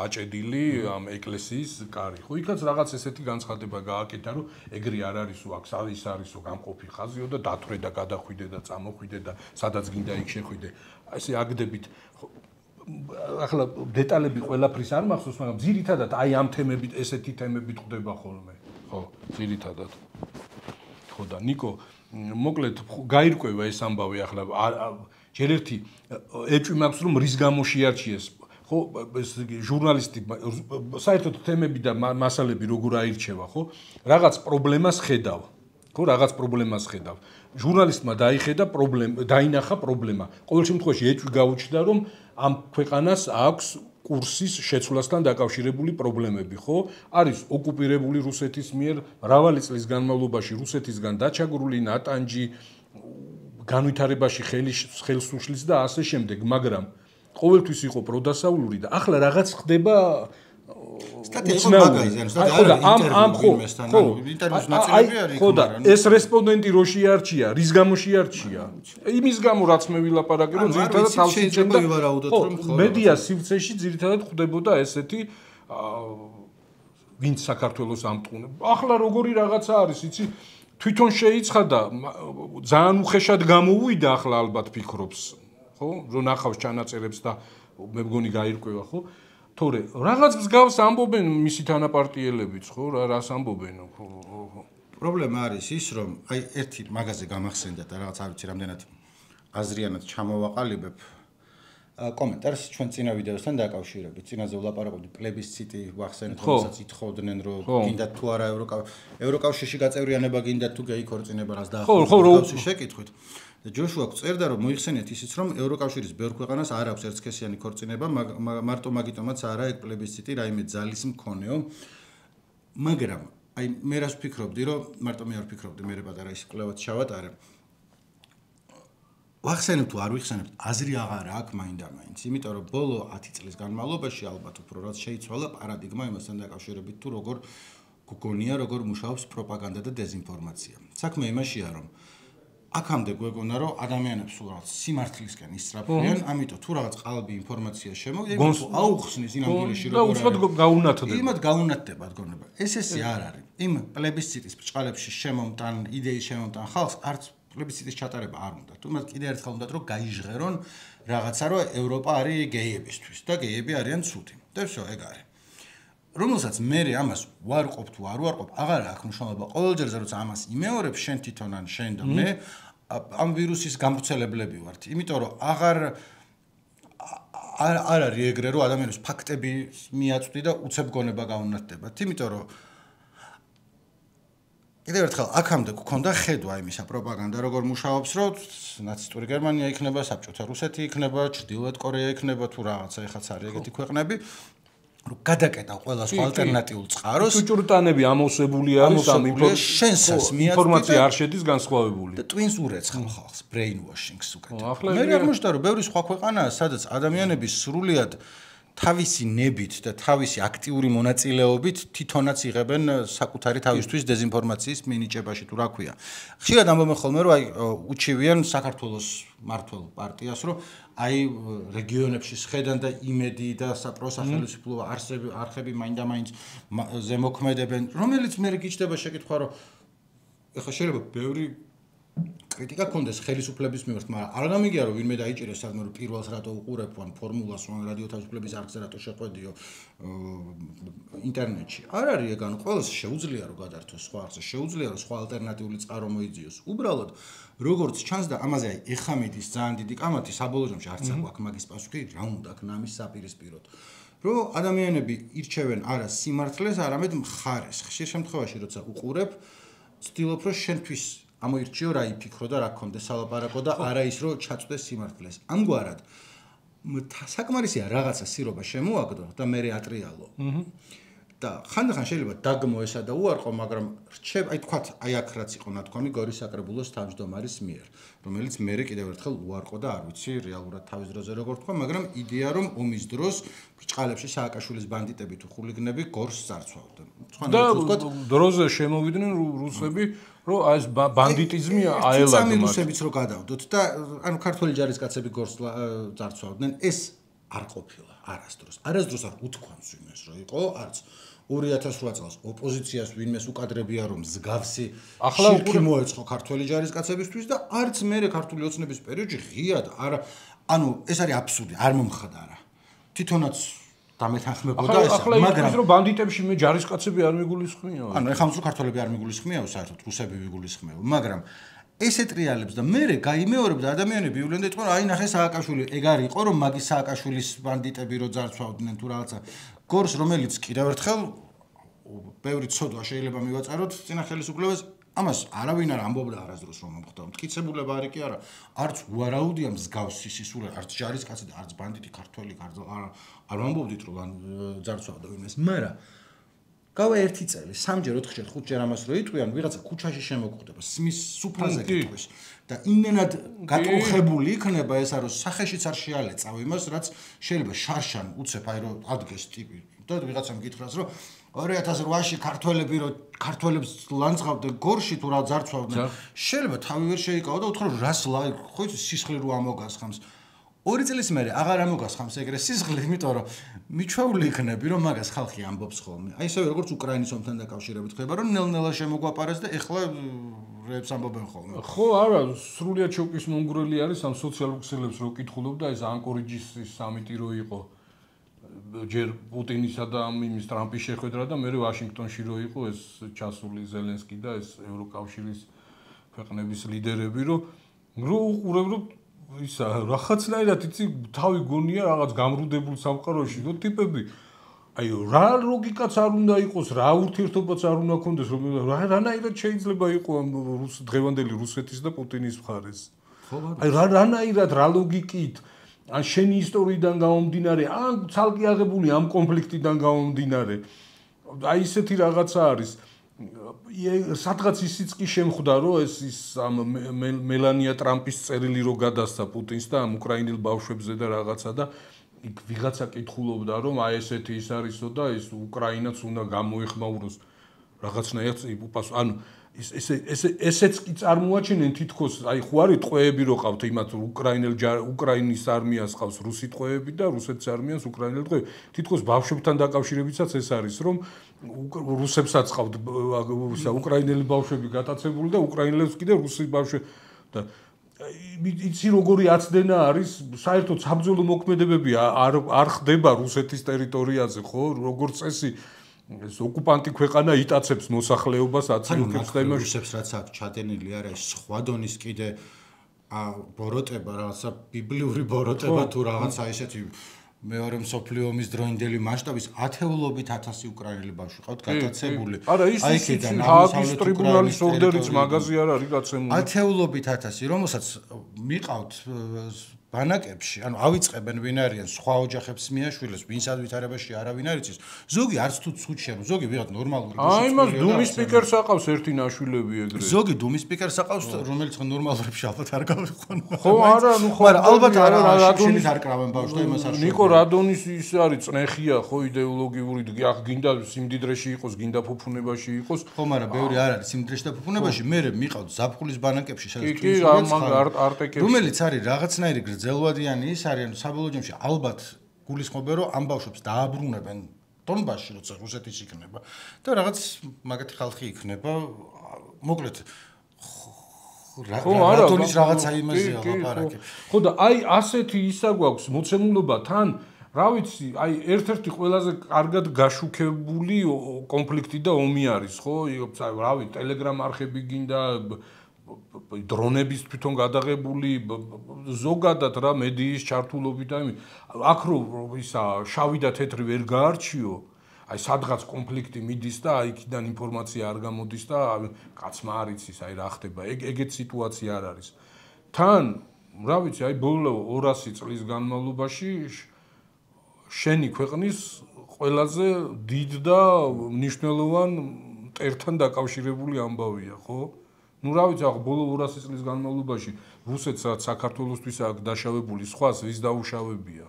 აჭედილი ამ ეკლესიის კარი ხო იქაც რაღაც ესეთი განცხადება გააკეთა რომ ეგრე არ არისო აქ ის არისო გამყოფი ხაზიო და დათვრე და გადახვიდე და წამოხვიდე და სადაც გინდა იქ შეხვიდე ესე აგდებით ახლა დეტალები ყველაფრის არ მახსოვს მაგრამ ძირითადად აი ამ თემებით ესეთი თემებით ხდება ხოლმე ხო ძირითადად ხო და ნიკო მოკლედ გაირკვევა ეს ამბავი ახლა ჯერ ერთი ეჭვი მაქვს რომ რის გამო შეარჩიეს ხო ეს ჟურნალისტი საერთოდ თემები და მასალები როგორ აირჩევა ხო რაღაც პრობლემას ხედავ ხო რაღაც პრობლემას ხედავ ჟურნალისტმა დაინახა პრობლემა ყოველ შემთხვევაში ეჭვი გაუჩნდა რომ ამ ქვეყანას აქვს კურსის შეცვლასთან დაკავშირებული პრობლემები, ხო? არის ოკუპირებული რუსეთის მიერ მრავალი წლის განმავლობაში რუსეთისგან დაჩაგრული ნატანჯი, განვითარებაში ხელს უშლის და ასე შემდეგ, მაგრამ ყოველთვის იყო პროდასავლური და ახლა რაღაც ხდება ეს რესპონდენტი რო შეარჩია, რის გამო შეარჩია? იმის გამო რაც მე ვილაპარაკე, რომ ძირითადად თავში ჭრება მედია სივრცეში ძირითადად ხდებოდა ესეთი ვინც საქართველოს ამტყუნება. ახლა როგორი რაღაცა არის, იცი? თვითონ შეიცხადა, ძალიან უხეშად გამოუვიდა ახლა ალბათ ფიქრობს, ხო? რომ ნახავს ჩანაწერებს და მე მგონი გაირკვევა, ხო? თორე რაღაც მსგავს ამბობენ მისი თანაპარტიელებიც ხო რას ამბობენ პრობლემა არის ის რომ აი ერთი მაგაზე გამახსენდა და რაღაც არ ვიცი რამდენად აზრიანად ჩამოვაყალიბებ კომენტარს ჩვენ წინა ვიდეოსთან დაკავშირებით წინაზე ვლაპარაკობდი პლებისციტი ვახსენეთ რომელსაც ითხოვდნენ რომ გინდათ თუ არა ევროკავშირში გაწევრიანება გინდათ თუ გეიქორწინება რას დაახუროს შეკითხვით და ჯოშუა წერდა რომ მოიხსენიეთ ისიც რომ ევროკავშირის ბევრ ქვეყანას არ აქვს ერთსქესიანი ქორწინება მარტო მაგიტომაც არა ეგ პლებისციტი რაიმე ძალის მქონეო მაგრამ აი მე რას ვფიქრობდი რომ მარტო მე არ ვფიქრობდი მე პატარა ის კვლევაც ჩავატარებ ვახსენებ თუ არ ვიხსენებ აზრი აღარა აქვს მაინდა-მაინც იმიტომ რომ ბოლო 10 წლის განმავლობაში ალბათ უფრო რაც შეიცვალა პარადიგმა იმასთან დაკავშირებით თუ როგორ გგონია როგორ მუშაობს პროპაგანდა და დეზინფორმაცია საქმე იმაშია რომ აქამდე გვეგონა რომ ადამიანებს სულ რაღაც სიმართლისკენ ისწრაფიან, ამიტომ თუ რაღაც ყალბი ინფორმაცია შემოვიდა, თუ აუხსნის ინამდვილეში როგორ არის. და უცბად გაუნათდება. იმად გაუნათდება ადგონება. ესე არ არის. იმ პლებისციტის ბრჭყალებში შემომტან იდეის შემომტან ხალხს არც პლებისციტის ჩატარება არ უნდა. თუმცა კიდე ერთხელ უნდათ რომ გაიჟღერონ რაღაცა რომ ევროპა არის გეიებისთვის და გეიები არიან ცუდი. და всё, ეგ არის. რომელსაც მე ამას ვარყოფ თუ არ ვარყოფ, აღარ აქვს მნიშვნელობა. ყოველ ჯერზე როცა ამას იმეორებ შენ თვითონ ან შენ და მე ამ ვირუსის გამბრძოლებლები ვართ. იმიტომ რომ აღარ არის ეგრე რომ ადამიანებს ფაქტები მიაწვდი და უცებ გონება გაუნათდებათ. იმიტომ რომ კიდევ ერთხელ აქამდე გქონდა ხედვა იმისა პროპაგანდა როგორ მუშაობს რომ ნაცისტური გერმანია იქნება, საბჭოთა რუსეთი იქნება, ჩრდილოეთ კორეა იქნება თუ რაღაცა ეხაც არის ეგეთი ქვეყნები. რომ გადაკეტა ყველა სხვა ალტერნატიულ წყაროს ჭუჭურტანები ამოვსებული არის ამ შენსას ინფორმაცია არ შედის განსხვავებული და twins ურეცხავ ხალხს brain washing-ს უკეთებ მე აღმოჩნდა რომ ბევრი სხვა ქვეყანაა სადაც ადამიანები სრულიად თავისი ნებით და თავისი აქტიური მონაწილეობით თვითონაც იღებენ საკუთარი თავისთვის დეზინფორმაციის მინიჭებაში თუ რა ქვია ხშირად ამბობენ ხოლმე რომ აი უჩივიან საქართველოს მართლ პარტიას რომ აი რეგიონებში შედან და იმედი და საპროსახელმწიფო არხები მაინდა-მაინც ზემოქმედებენ რომელიც მე გიჩდება შეკითხვა რომ ეხლა შეიძლება ბევრი კრიტიკა კონდეს ხელისუფლების მიმართ, მაგრამ არ გამიგია რომ ვინმე დაიჭირეს სადმე რომ პირველს რატო უყურებ ან ფორმულას ან რადიო თავისუფლების არხზე რატო შეყვედიო ინტერნეტში. არ არის ეგ, ანუ ყველას შეუძლია რომ გადართოს სხვა არხზე, შეუძლია რომ სხვა ალტერნატიული წყარო მოიძიოს. უბრალოდ როგორც ჩანს და ამაზე აი ეხა მიდის ძალიან დიდი კამათი საბოლოო ჯამში არც აქვს მაგის პასუხი, რა უნდა ქნამის საპირისპიროდ. რომ ადამიანები ირჩევენ არა სიმართლეს, არამედ მხარეს. ხშირ შემთხვევაში როცა უყურებ, ცდილობ რომ შენთვის ამოირჩიო რა იფიქრო და რა გქონდეს სალაპარაკო და არა ის რომ ჩაწვდეს სიმართლეს. ამგვარად საკმარისია რაღაცა სირობა შემოაგდო და მე ატრიალო. და ხანდახან შეიძლება დაგმო ესა და უარყო, მაგრამ რჩება, აი თქვათ, აი აქ რაც იყო ნათქვამი გორის საკრებულოს თავმჯდომარის მიერ, რომელიც მე კიდევ ერთხელ უარყო და არ ვიცი რეალურად თავის დროზე როგორ თქვა, მაგრამ იდეა რომ ომის დროს ბრჭყალებში სააკაშვილის ბანდიტები თუ ხულიგნები გორს წარცვავდნენ. და დროზე შემოვიდნენ რუსები, რომ აი ეს ბანდიტიზმი აელადა მათ. რუსებიც რო გადავდოთ და ანუ ქართველი ჯარისკაცები გორს წარცვავდნენ, ეს არ ყოფილა არასდროს. არასდროს არ უთქვამს ვინმეს რომ იყო, არც 2008 წელს ოპოზიციას ვინმეს უკადრებია რომ მსგავსი შირკი მოეწყო ქართველი ჯარისკაცებისთვის და არც მერე ქართული ოცნების პერიოდში ღიად არა ანუ ეს არის აბსურდი არ მომხდარა თვითონაც დამეთანხმებოდა ეს მაგრამ ის რომ ბანდიტებში მე ჯარისკაცები არ მიგულისხმიაო ანუ ეხლა მსუ ქართველები არ მიგულისხმიაო საერთოდ რუსები მიგულისხმიაო მაგრამ ესეთ რეალებს და მე გაიმეორებდა ადამიანები ივლენ და იტყვიან აი ნახე სააკაშვილი ეგ არ იყო რომ მაგის სააკაშვილის ბანდიტები რო ძარცვავდნენ თუ რაღაცა გორს რომელიც კიდევ ერთხელ ბევრი ცოდვა შეიძლება მივაწაროთ წინა ხელისუფლებას ამას არავინ არ ამბობდა არასდროს რომ მომხდა მტკიცებულება არის კი არა არც უარაუდია მსგავსი სისულე არც ჯარისკაცი და არც ბანდიტი ქართველი არ ამბობდით რომ ძარცვავდა ვინმეს მაგრამ გავა ერთი წელი სამჯერ ოთხჯერ ხუთჯერ ამას რო იტყვიან ვიღაცა ქუჩაში შემოკვდება სმის სუფრაზე გიტყვის და იმენად გატყუხებული იქნება ესა რომ სახეშიც არ შეალეწავ იმას რაც შეიძლება შარშან უცებ აი რომ ადგეს ტიპი და ვიღაცამ გითხრას რომ 2008-ში ქართველები რო ქართველებს ლანძღავდნენ გორში თუ რა ძარცვავდნენ შეიძლება თავი ვერ შეიკავა და უთხრა რომ რას ხო იცი სისხლი რო ამოგასხამს 2 წლის მერე აღარ ამოგასხამს ეგრე სისხლი იმიტომ რომ მიჩვეული იქნები რომ მაგას ხალხი ამბობს ხოლმე აი ესე როგორც უკრაინის ომთან დაკავშირებით ხდება რომ ნელ-ნელა შემოგვაპარეს და ეხლა რებს ამბობენ ხოლმე ხო არა სრულიად შოკის მომგვრელი არის ამ სოციალურ ქსელებს რო კითხულობ და ეს ანკორიჯის სამიტი რო იყო ჯერ პუტინისა და იმის ტრამპის შეხვედრა და მე ვაშინგტონში რო იყო ეს ჩასული ზელენსკი და ეს ევროკავშირის ქვეყნების ლიდერები რომ უყურებ რომ ისა რაღაცნაირად იცი თავი გონია რაღაც გამრუდებულ სამყაროში რომ ტიპები აი რა ლოგიკაც არ უნდა იყოს რა ურთიერთობაც არ უნდა ქონდეს რომ რანაირად შეიძლება იყო ამ დღევანდელი რუსეთის და პუტინის მხარეს აი რანაირად რა ლოგიკით ან შენი ისტორიიდან გამომდინარე ან ცალკე აღებული ამ კონფლიქტიდან გამომდინარე აი ესეთი რაღაცა არის სადღაც ისიც კი შემხვდა რომ ის მელანია ტრამპის წერილი რო გადასცა პუტინს და ამ უკრაინელ ბავშვებზე და რაღაცა და იქ ვიღაცა კითხულობდა რომ აი ესეთი ის არისო და ეს უკრაინაც უნდა გამოეხმაუროს რაღაცნაირად უპასო ანუ ესეც კი წარმოაჩენენ თითქოს აი ხო არის ტყვეები რო ყავთ იმათ უკრაინის არმიას ყავს რუსი ტყვეები და რუსეთის არმიას უკრაინელი ტყვეები თითქოს ბავშვებთან დაკავშირებითაც ეს არის რომ რუსებსაც ყავთ უკრაინელი ბავშვები გატაცებული და უკრაინელებს კიდე რუსი ბავშვები და იცი როგორი აცდენა არის საერთოდ საბრძოლო მოქმედებები არ ხდება რუსეთის ტერიტორიაზე ხო როგორც წესი ეს ოკუპანტი ქვეყანა იტაცებს მოსახლეობას აცილებს და იმას რუსებს რაც აქვს ჩადენილი არის სხვა დონის კიდე ბოროტება რაღაცა ბიბლიური ბოროტება თუ რაღაცა ესეთი მეორე მსოფლიო ომის დროინდელი მასშტაბის ათეულობით 1000 უკრაინელი ბავშვი ყავთ გატაცებული არა ის ჰააგის ტრიბუნალის ორდერიც მაგაზი არ არის გაცემული ათეულობით 1000 რომელსაც მიყავთ ბანაკებში, ანუ ავიწყებენ ვინ არიან სხვა ოჯახებს მიაშვილეს, ვინც ადვითარებაში არავინ არ იცის. ზოგი არც თუ ცუჩია, ზოგი ვიღაც ნორმალური აი მას დუმის სპიკერს აყავს ერთი ნაშვილები ეგრე. ზოგი დუმის სპიკერს აყავს, რომელიც ნორმალურებში ალბათ არ გავიყვან. ხო, არა, ნუ ხო. მაგრამ ალბათ არა, რადონის არ კრავენ ბავშვს და იმას არ შევიდა. ნიკო რადონის ის არის წნეხია, ხო, იდეოლოგიური, აქ გინდა სიმდიდრეში იყოს, გინდა ფუფუნებაში იყოს. ხო, მაგრამ ბევრი არ არის სიმდიდრეში და ფუფუნებაში, მე მიყავთ ზაფხულის ბანაკებში, სადაც კი, რომელიც არის რაღაცნაირი გრძელვადიანი ის არის, საბოლოო ჯამში ალბათ გულისხმობენ, რომ ამ ბავშვებს დააბრუნებენ დონბასში, როცა რუსეთის იქნება და რაღაც მაგათი ხალხი იქნება. მოკლედ რატონის რაღაცა იმაზეა ლაპარაკი. ხო და აი ასეთი ისა გვაქვს მოცემულობა თან, რა ვიცი, აი ერთ-ერთი ყველაზე კარგად გაშუქებული კონფლიქტი და ომი არის, ხო? რა ვიცი, ტელეგრამ არხები გინდა დრონების თვითონ გადაღებული ზოგადად რა მედიის ჩართულობით და აქ რო ისა შავი და თეთრი ვერ გაარჩიო აი სადღაც კონფლიქტი მიდის და აი იქიდან ინფორმაცია არ გამოდის და კაცმა არ იცის აი რა ხდება. ეგეთ სიტუაცია არ არის. თან რა ვიცი, აი ბოლო 200 წლის განმავლობაში შენი ქვეყნის ყველაზე დიდ და მნიშვნელოვან მტერთან დაკავშირებული ამბავია, ხო? ნუ რა ვიცი, ახლა ბოლო 200 წლის განმავლობაში რუსეთსაც საქართველოსთვის აქვს დაშავებული, სხვას ვის დაუშავებია?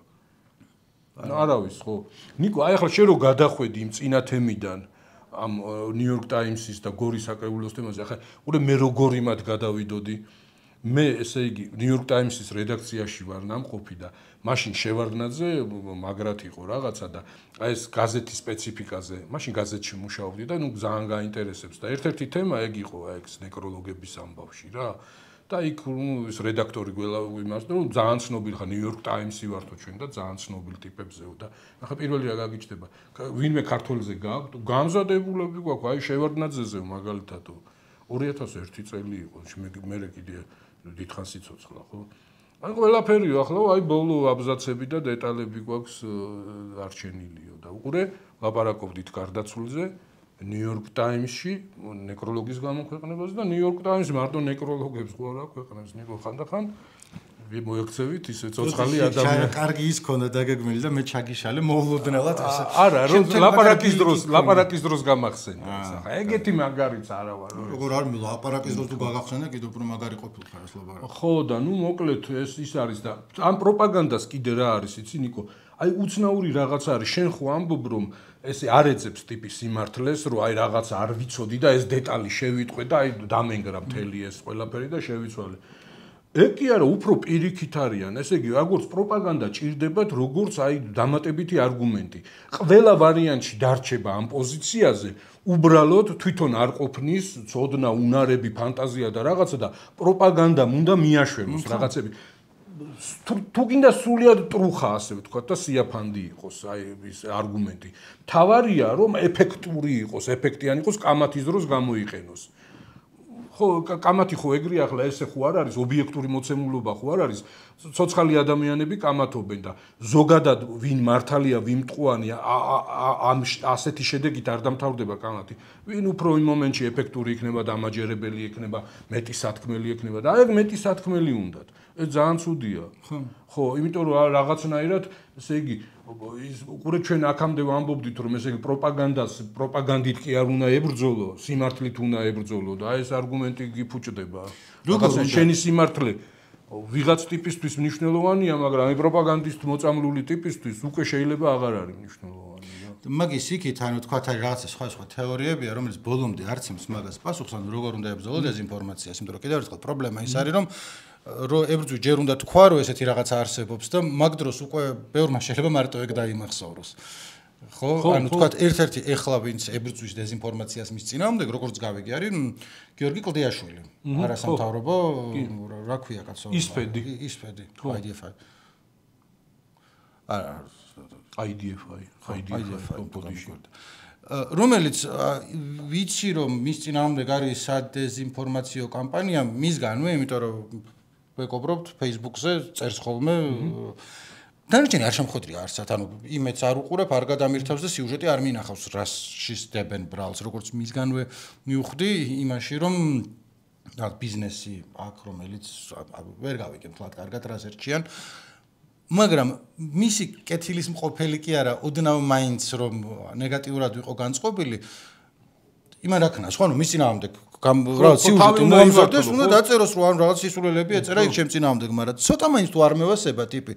არავის, ხო? ნიკო, აი ახლა შენ რო გადახვედი იმ წინა თემიდან ამ New York Times-ის და გორის საკრებულოს თემაზე, ახლა ურე მე როგორ იმად გადავიდოდი? მე ესე იგი New York Times-ის რედაქციაში ვარ ნამყოფი და მაშინ შევარდნაძე მაგრად იყო რაღაცა და აი ეს გაზეთის სპეციფიკაზე, მაშინ გაზეთში მუშაობდი და ნუ ძალიან გაინტერესებს და ერთ-ერთი თემა ეგ იყო აი ეს ნეკროლოგების ამბავში რა. და იქ ის რედაქტორი გვიმასდა, რომ ძალიან ცნობილი ხა New York Times-ი ვართო ჩვენ და ძალიან ცნობილი ტიპებზეო და ახლა პირველი რა გაგიჩნდება, ვინმე ქართველზე გააქვთ, გამზადებულები გვაქვს, აი შევარდნაძეზე მაგალითად 2001 წელი იყო, მე კიდე დიდხანს სიცოცხლა, ხო? აი ყველაფერიო, ახლა აი ბოლო აბზაცები და დეტალები გვაქვს არჩენილიო და უყურე ლაპარაკობდით გარდაცვლილზე New York Times-ში ნეკროლოგის გამოქვეყნებას და New York Times მარტო ნეკროლოგებს ხო არ აქვეყნებს, ნიკო ხანდახან მოექცევით ისე ცოცხალი ადამიანი. კარგი ის ქონდა დაგეგმილი და მე ჩაგიშალე მოულოდნელად ასე. არა, რომ ლაპარაკის დროს გამახსენე ეს ახლა. ეგეთი მაგარიც არა ვარ. როგორ არ მე ლაპარაკის დროს თუ გაგახსენე, კიდევ უფრო მაგარი ყოფილიყარ ეს ლაპარაკი. ხო და ნუ მოკლედ ეს ის არის და ამ პროპაგანდას კიდე რა არის, იცი ნიკო? აი უცნაური რაღაც არის, შენ ხო ამბობ რომ ესე არ ეძებს ტიპის სიმართლეს, რომ აი რაღაც არ ვიცოდი და ეს დეტალი შევიტყვე და აი დამენგრა მთელი ეს ყველაფერი და შევიცვალე. ეგ კი არა, უფრო პირიქით არიან, ესე იგი, როგორც პროპაგანდა ჭირდებათ, როგორც აი დამატებითი არგუმენტი. ყველა ვარიანტში დარჩება ამ პოზიციაზე, უბრალოდ თვითონ არ ყოფნის ცოდნა, უნარები, ფანტაზია და რაღაცა და პროპაგანდამ უნდა მიაშვენოს რაღაცები. თუ გინდა სულიად ტრუხა ასე ვთქვათ და სიაფანდი იყოს აი ეს არგუმენტი. თავარია რომ ეფექტური იყოს, ეფექტიანი იყოს, კამათის დროს გამოიყენოს. ხო, კამათი ხო ეგრე ახლა ესე ხო არ არის, ობიექტური მოცემულობა ხო არ არის, ცოცხალი ადამიანები კამათობენ და ზოგადად ვინ მართალია, ვინ მტყუანია, ამ ასეთი შედეგით არ დამთავრდება კამათი. ვინ უფრო იმ მომენტში ეფექტური იქნება, დამაჯერებელი იქნება, მეტი სათქმელი იქნება და აი მეტი სათქმელი უნდათ. ეს ძალიან ცუდია. ხო, იმიტომ რომ რაღაცნაირად, ესე იგი, უყურე ჩვენ აქამდე ვამბობდით რომ ესე იგი პროპაგანდით კი არ უნდა ებრძოლო, სიმართლით უნდა ებრძოლო და ეს არგუმენტი გიფუჭდება. როგორ შენი სიმართლე ვიღაც ტიპისთვის მნიშვნელოვანია, მაგრამ აი პროპაგანდისტ მოწამლული ტიპისთვის უკვე შეიძლება აღარ არის მნიშვნელოვანი. მაგის იქით ანუ თქვათ არის რაღაცა სხვა თეორიებია, რომელიც ბოლომდე არც იმის მაგას პასუხს, ანუ როგორ უნდა ებრძოლო დეზინფორმაციას, იმიტომ რომ კიდევ ერთხელ პრობლემა ის არის, რომ ებრძვი ჯერ უნდა თქვა, რომ ესეთი რაღაცა არსებობს და მაგ დროს უკვე ბევრმა შეიძლება მარტო ეგ დაიმახსოვროს. ხო, ანუ თქვათ ერთ-ერთი ეხლა ვინც ებრძვის დეზინფორმაციას მის წინააღმდეგ, როგორც გავიგე, არის გიორგი კლდიაშვილი. არასამთავრობო, რა ქვია კაცო? ისფედი. IDFI. IDFI. რომელიც ვიცი რომ მის წინააღმდეგ არის სადეზინფორმაციო კამპანია მისგანვე, იმიტომ რომ ვეკობრობთ Facebook-ზე, წერს ხოლმე დანარჩენი არ შემხვედრია არცად, ანუ იმედს არ უყურებ, არ გადამირთავს და სიუჟეტი არ მინახავს, რას შისდებენ ბრალს, როგორც მისგანვე მივხვდი იმაში, რომ ბიზნესი აქ, რომელიც ვერ გავიგებ თლად კარგად რას ერჩიან, მაგრამ მისი კეთილის მყოფელი კი არა, ოდნავ მაინც რომ ნეგატიურად ვიყო განწყობილი, იმან რა ქნას, ხო, ანუ მის წინააღმდეგ რაღაც სიუჟეტი მოამზადეს, უნდა დაწეროს, რომ ანუ რაღაც სისულელები ეწერა იქ ჩემ წინააღმდეგ, მაგრამ ცოტა მაინც თუ არ მევასება ტიპი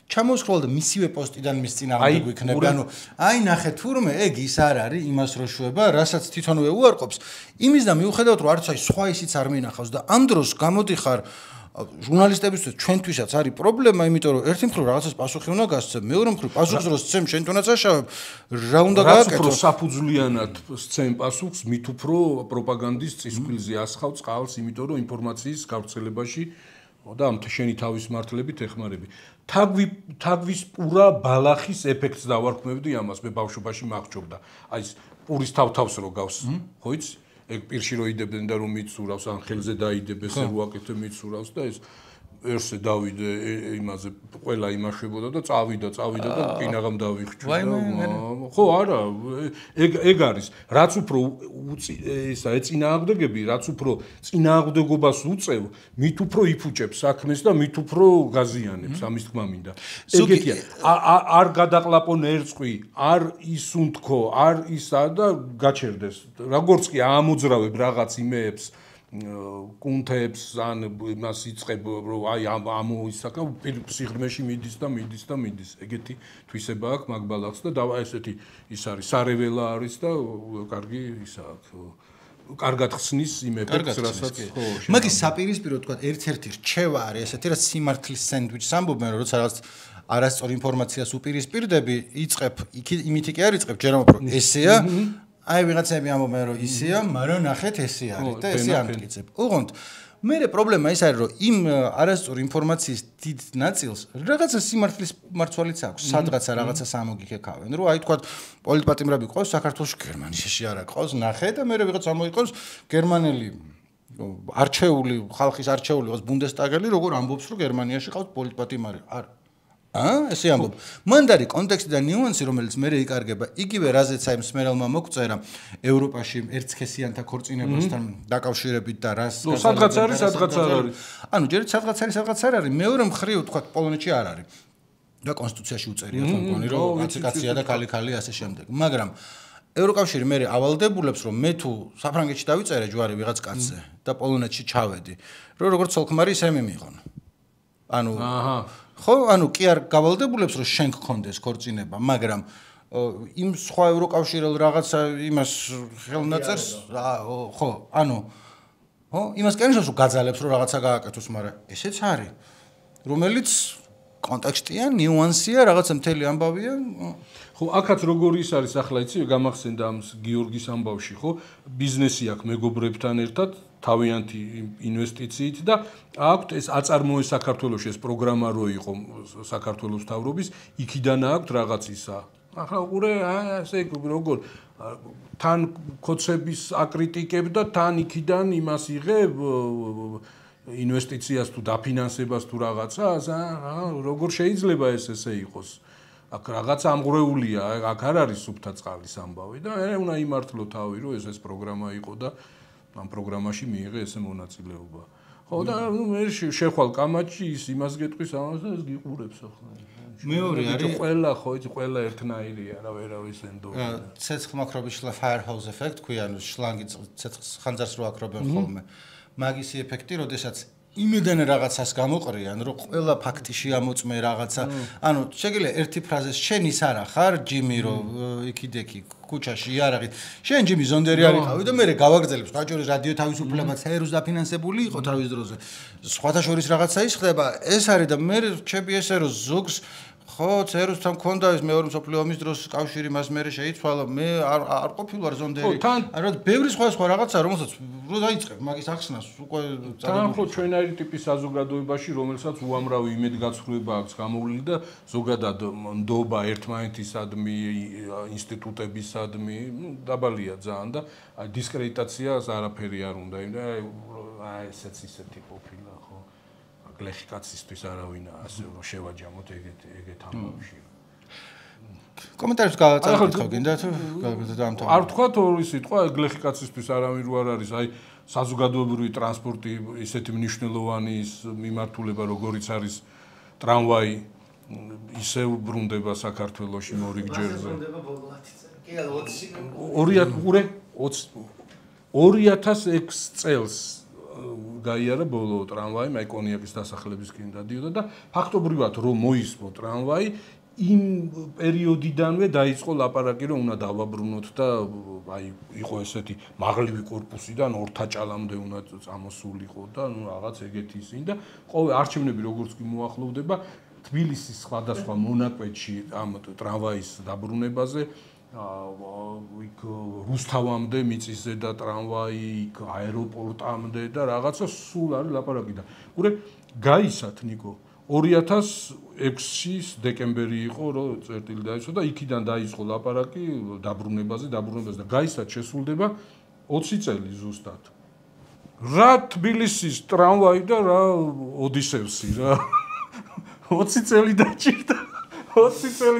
ჩამოსხვალ და მისივე პოსტიდან მის წინააღმდეგ ვიქნები, ანუ აი ნახე თურმე ეგ ის არ არის იმას რო შვება, რასაც თვითონვე უარყოფს, იმის და მიუხედავად რომ არც აი სხვა ისიც არ მინახავს და ამ დროს გამოდიხარ ჟურნალისტებისთვის ჩვენთვისაც არის პრობლემა, იმიტომ რომ ერთი მხრივ რაღაცას პასუხი უნდა გასცემ, მეორე მხრივ პასუხს რო სცემ, შენ თუნდაც აშავებ, რა უნდა გააკეთო? უფრო საფუძვლიანად სცემ პასუხს, მით უფრო პროპაგანდის წისქვილზე ასხავ წყალს, იმიტომ რომ ინფორმაციის გავრცელებაში და ამ შენი თავის მართლებით ეხმარები. თაგვის პურა ბალახის ეფექტს დავარქმევდი ამას, მე ბავშვობაში მახრჩობდა. აი ეს პურის თავთავს რო გავს, ხო იცი? ეგ პირში რო იდებდნენ და რომ მიცურავს, ან ხელზე დაიდებეს, რო აკეთებ მიცურავს და ეს ერთზე დავიდე იმაზე ყველა იმაშებოდა და წავიდა და კინაღამ დავიხჭო ხო არა ეგ არის რაც უფრო ისა ეწინააღმდეგები რაც უფრო წინააღმდეგობას უწევ მით უფრო იფუჭებს საქმეს და მით უფრო გაზიანებს ამის თქმა მინდა ეგეთია არ გადაყლაპონ ერწყი არ ისუნთქო არ ისა და გაჩერდეს როგორც კი ამოძრავებ რაღაც იმეებს კუნთებს ან იმას იწყებ რომ აი ამოისაკა სიღრმეში მიდის ეგეთი თვისება აქვს მაგ ბალახს და ესეთი ის არის სარეველა არის და კარგი ისა აქვს კარგად ხსნის იმებს რასაც ხო მაგის საპირისპირო თქვა ერთ-ერთი რჩევა არის ესეთი რაც სიმართლის სენდვიჩს ამბობენ რომ როცა რაღაც არასწორ ინფორმაციას უპირისპირდები იწყებ იმითი კი არ იწყებ ჯერამობ რომ ესეა აი ვიღაცები ამბობენ რომ ისეა, მაგრამ ნახეთ ესე არის და ესე ამტკიცებ. უღონდ მე პრობლემა ის არის რომ იმ არასწორი ინფორმაციის დიდ ნაწილს რაღაცა სიმართლის მარცვალიც აქვს, სადღაცა რაღაცას ამოგიქეკავენ. რომ აი თქვა პოლიტპატიმრები ყავს საქართველოში გერმანიაში არა ყავს, ნახე და მე ვიღაც ამოიყავს გერმანელი არჩეული ხალხის არჩეული ყავს ბუნდესტაგელი, როგორ ამბობს რომ გერმანიაში ყავს პოლიტპატიმარი. არა ესე ამბობ. მანდ არის კონტექსტი და ნიუანსი, რომელიც მე იკარგება. იგივე რაზეც აი მსმენელმა მოგწერა ევროპაში ერთსქესიანთა ქორწინებასთან დაკავშირებით და რას სადღაც არის, სადღაც არ არის. ანუ ჯერ სადღაც არის, სადღაც არ არის. მეორე მხრივ თქვა პოლონეთში არ არის. და კონსტიტუციაში უწერია თქვა მგონი რომ კაცი-კაცია და ქალი-ქალი ასე შემდეგ. მაგრამ ევროკავშირი მე ავალდებულებს რომ მე თუ საფრანგეთში დავიწერე ჯვარი ვიღაც კაცზე და პოლონეთში ჩავედი, რომ როგორც ცოლ-ქმარი ისე მიმიღონ. ანუ ხო, ანუ კი არ გავალდებულებს რომ შენ გქონდეს ქორწინება, მაგრამ იმ სხვა ევროკავშირელ რაღაცა იმას ხელნაწერს, ხო, ანუ ხო, იმას კენშოს რომ გაძალებს რომ რაღაცა გააკეთოს, მაგრამ ესეც არის, რომელიც კონტექსტია, ნიუანსია, რაღაცა მთელი ამბავია. ხო, აქაც როგორი ის არის ახლა იცი, გამახსენდა ამ გიორგის ამბავში, ხო, ბიზნესი აქვს მეგობრებთან ერთად თავიანთი ინვესტიციით და აქვთ ეს აწარმოეს საქართველოში ეს პროგრამა რო იყო საქართველოს მთავრობის იქიდან აქვთ რაღაც ისა ახლა უყურე ასე როგორ თან კოცების აკრიტიკებ და თან იქიდან იმას იღებ ინვესტიციას თუ დაფინანსებას თუ რაღაცას როგორ შეიძლება ესე იყოს აქ რაღაც ამღრეულია აქ არ არის სუფთა წყალის ამბავი და მე უნდა იმართლო თავი რომ ეს პროგრამა იყო და ამ პროგრამაში მიიღე ესე მონაწილეობა. ხო და მე შეხვალ კამაჩი ის იმას გეტყვის ამას და ეს გიყურებს ახლა. მეორე არის ყველა ხო იცი ყველა ერთნაირია რა ვერავის ენდო. ცეცხლმაქრობის Firehouse effect ქვია ანუ შლანგი ცეცხლს ხანძარს რო აკრობენ ხოლმე. მაგისი ეფექტი, როდესაც იმედენ რაღაცას გამოყრიან, რომ ყველა ფაქტი შეამოწმე რაღაცა. ანუ შეგიძლია ერთი ფრაზეს შენ ის არა ხარ ჯიმი რო იქიდექი ქუჩაში იარაღით. შენ ჯიმი ზონდერი არიყავი და მე გავაგრძელებ. სხვა შორის რადიო თავისუფლება წეროს დაფინანსებული იყო თავის დროზე. სხვათა შორის რაღაცა ის ხდება. ეს არის და მე რჩები ესე რომ ზოგს ხო, წეროსთან მქონდა ეს მეორე მსოფლიო ომის დროს კავშირი მას მე შეიცვალა. მე არ ყოფილვარ ზონდერი. არა, ბევრი სხვა რაღაცა, რომელსაც რო დაიწყებ მაგის ახსნას უკვე თან ხო ჩვენაირი ტიპის საზოგადოებაში, რომელსაც უამრავი იმედგაცრუება აქვს გამოვლილი და ზოგადად ნდობა ერთმანეთისადმი, ინსტიტუტებისადმი, დაბალია ძალიან და დისკრედიტაციას არაფერი არ უნდა. აი ესეც ისეთი ყოფილა ხო. გლეხი კაცისთვის არავინ ასე რომ შევაჯამოთ ეგეთ ამბავში. კომენტარებს გავაწევთ გინდა თუ დაამთავრე. არ თქვათ ორი სიტყვა გლეხი კაცისთვის არავინ რო არ არის, აი საზოგადოებრივი ტრანსპორტი ისეთი მნიშვნელოვანი ის მიმართულება როგორიც არის ტრამვაი ისევ ბრუნდება საქართველოში მორიგჯერზე. ბრუნდება ბოლოათი. კი არა 2006 წელს გაიარა ბოლო ტრამვაი მაიკონიაკის დასახლებისკენ დადიოდა და ფაქტობრივად რომ მოისმო ტრამვაი იმ პერიოდიდანვე დაიწყო ლაპარაკი რომ უნდა დავაბრუნოთ და აი იყო ესეთი მაღლივი корпуსიდან ორთაჭალამდე უნდა წამოსულიყო და ნუ რაღაც ეგეთი ისინი და ყოველ არჩევნები როგორც კი მოახლოვდება თბილისის სხვადასხვა მონაკვეთში ამ ტრამვაის დაბრუნებაზე იქ რუსთავამდე მიწისზე და ტრამვაი იქ აეროპორტამდე და რაღაცა სულ არის ლაპარაკი და ყურე გაისათ ნიკო 2006-ის დეკემბერი იყო რომ წერტილი დაიწყო და იქიდან დაიწყო ლაპარაკი დაბრუნებაზე და გაისათ შესრულდება 20 წელი ზუსტად რა თბილისის ტრამვაი და რა ოდისევსი რა 20 წელი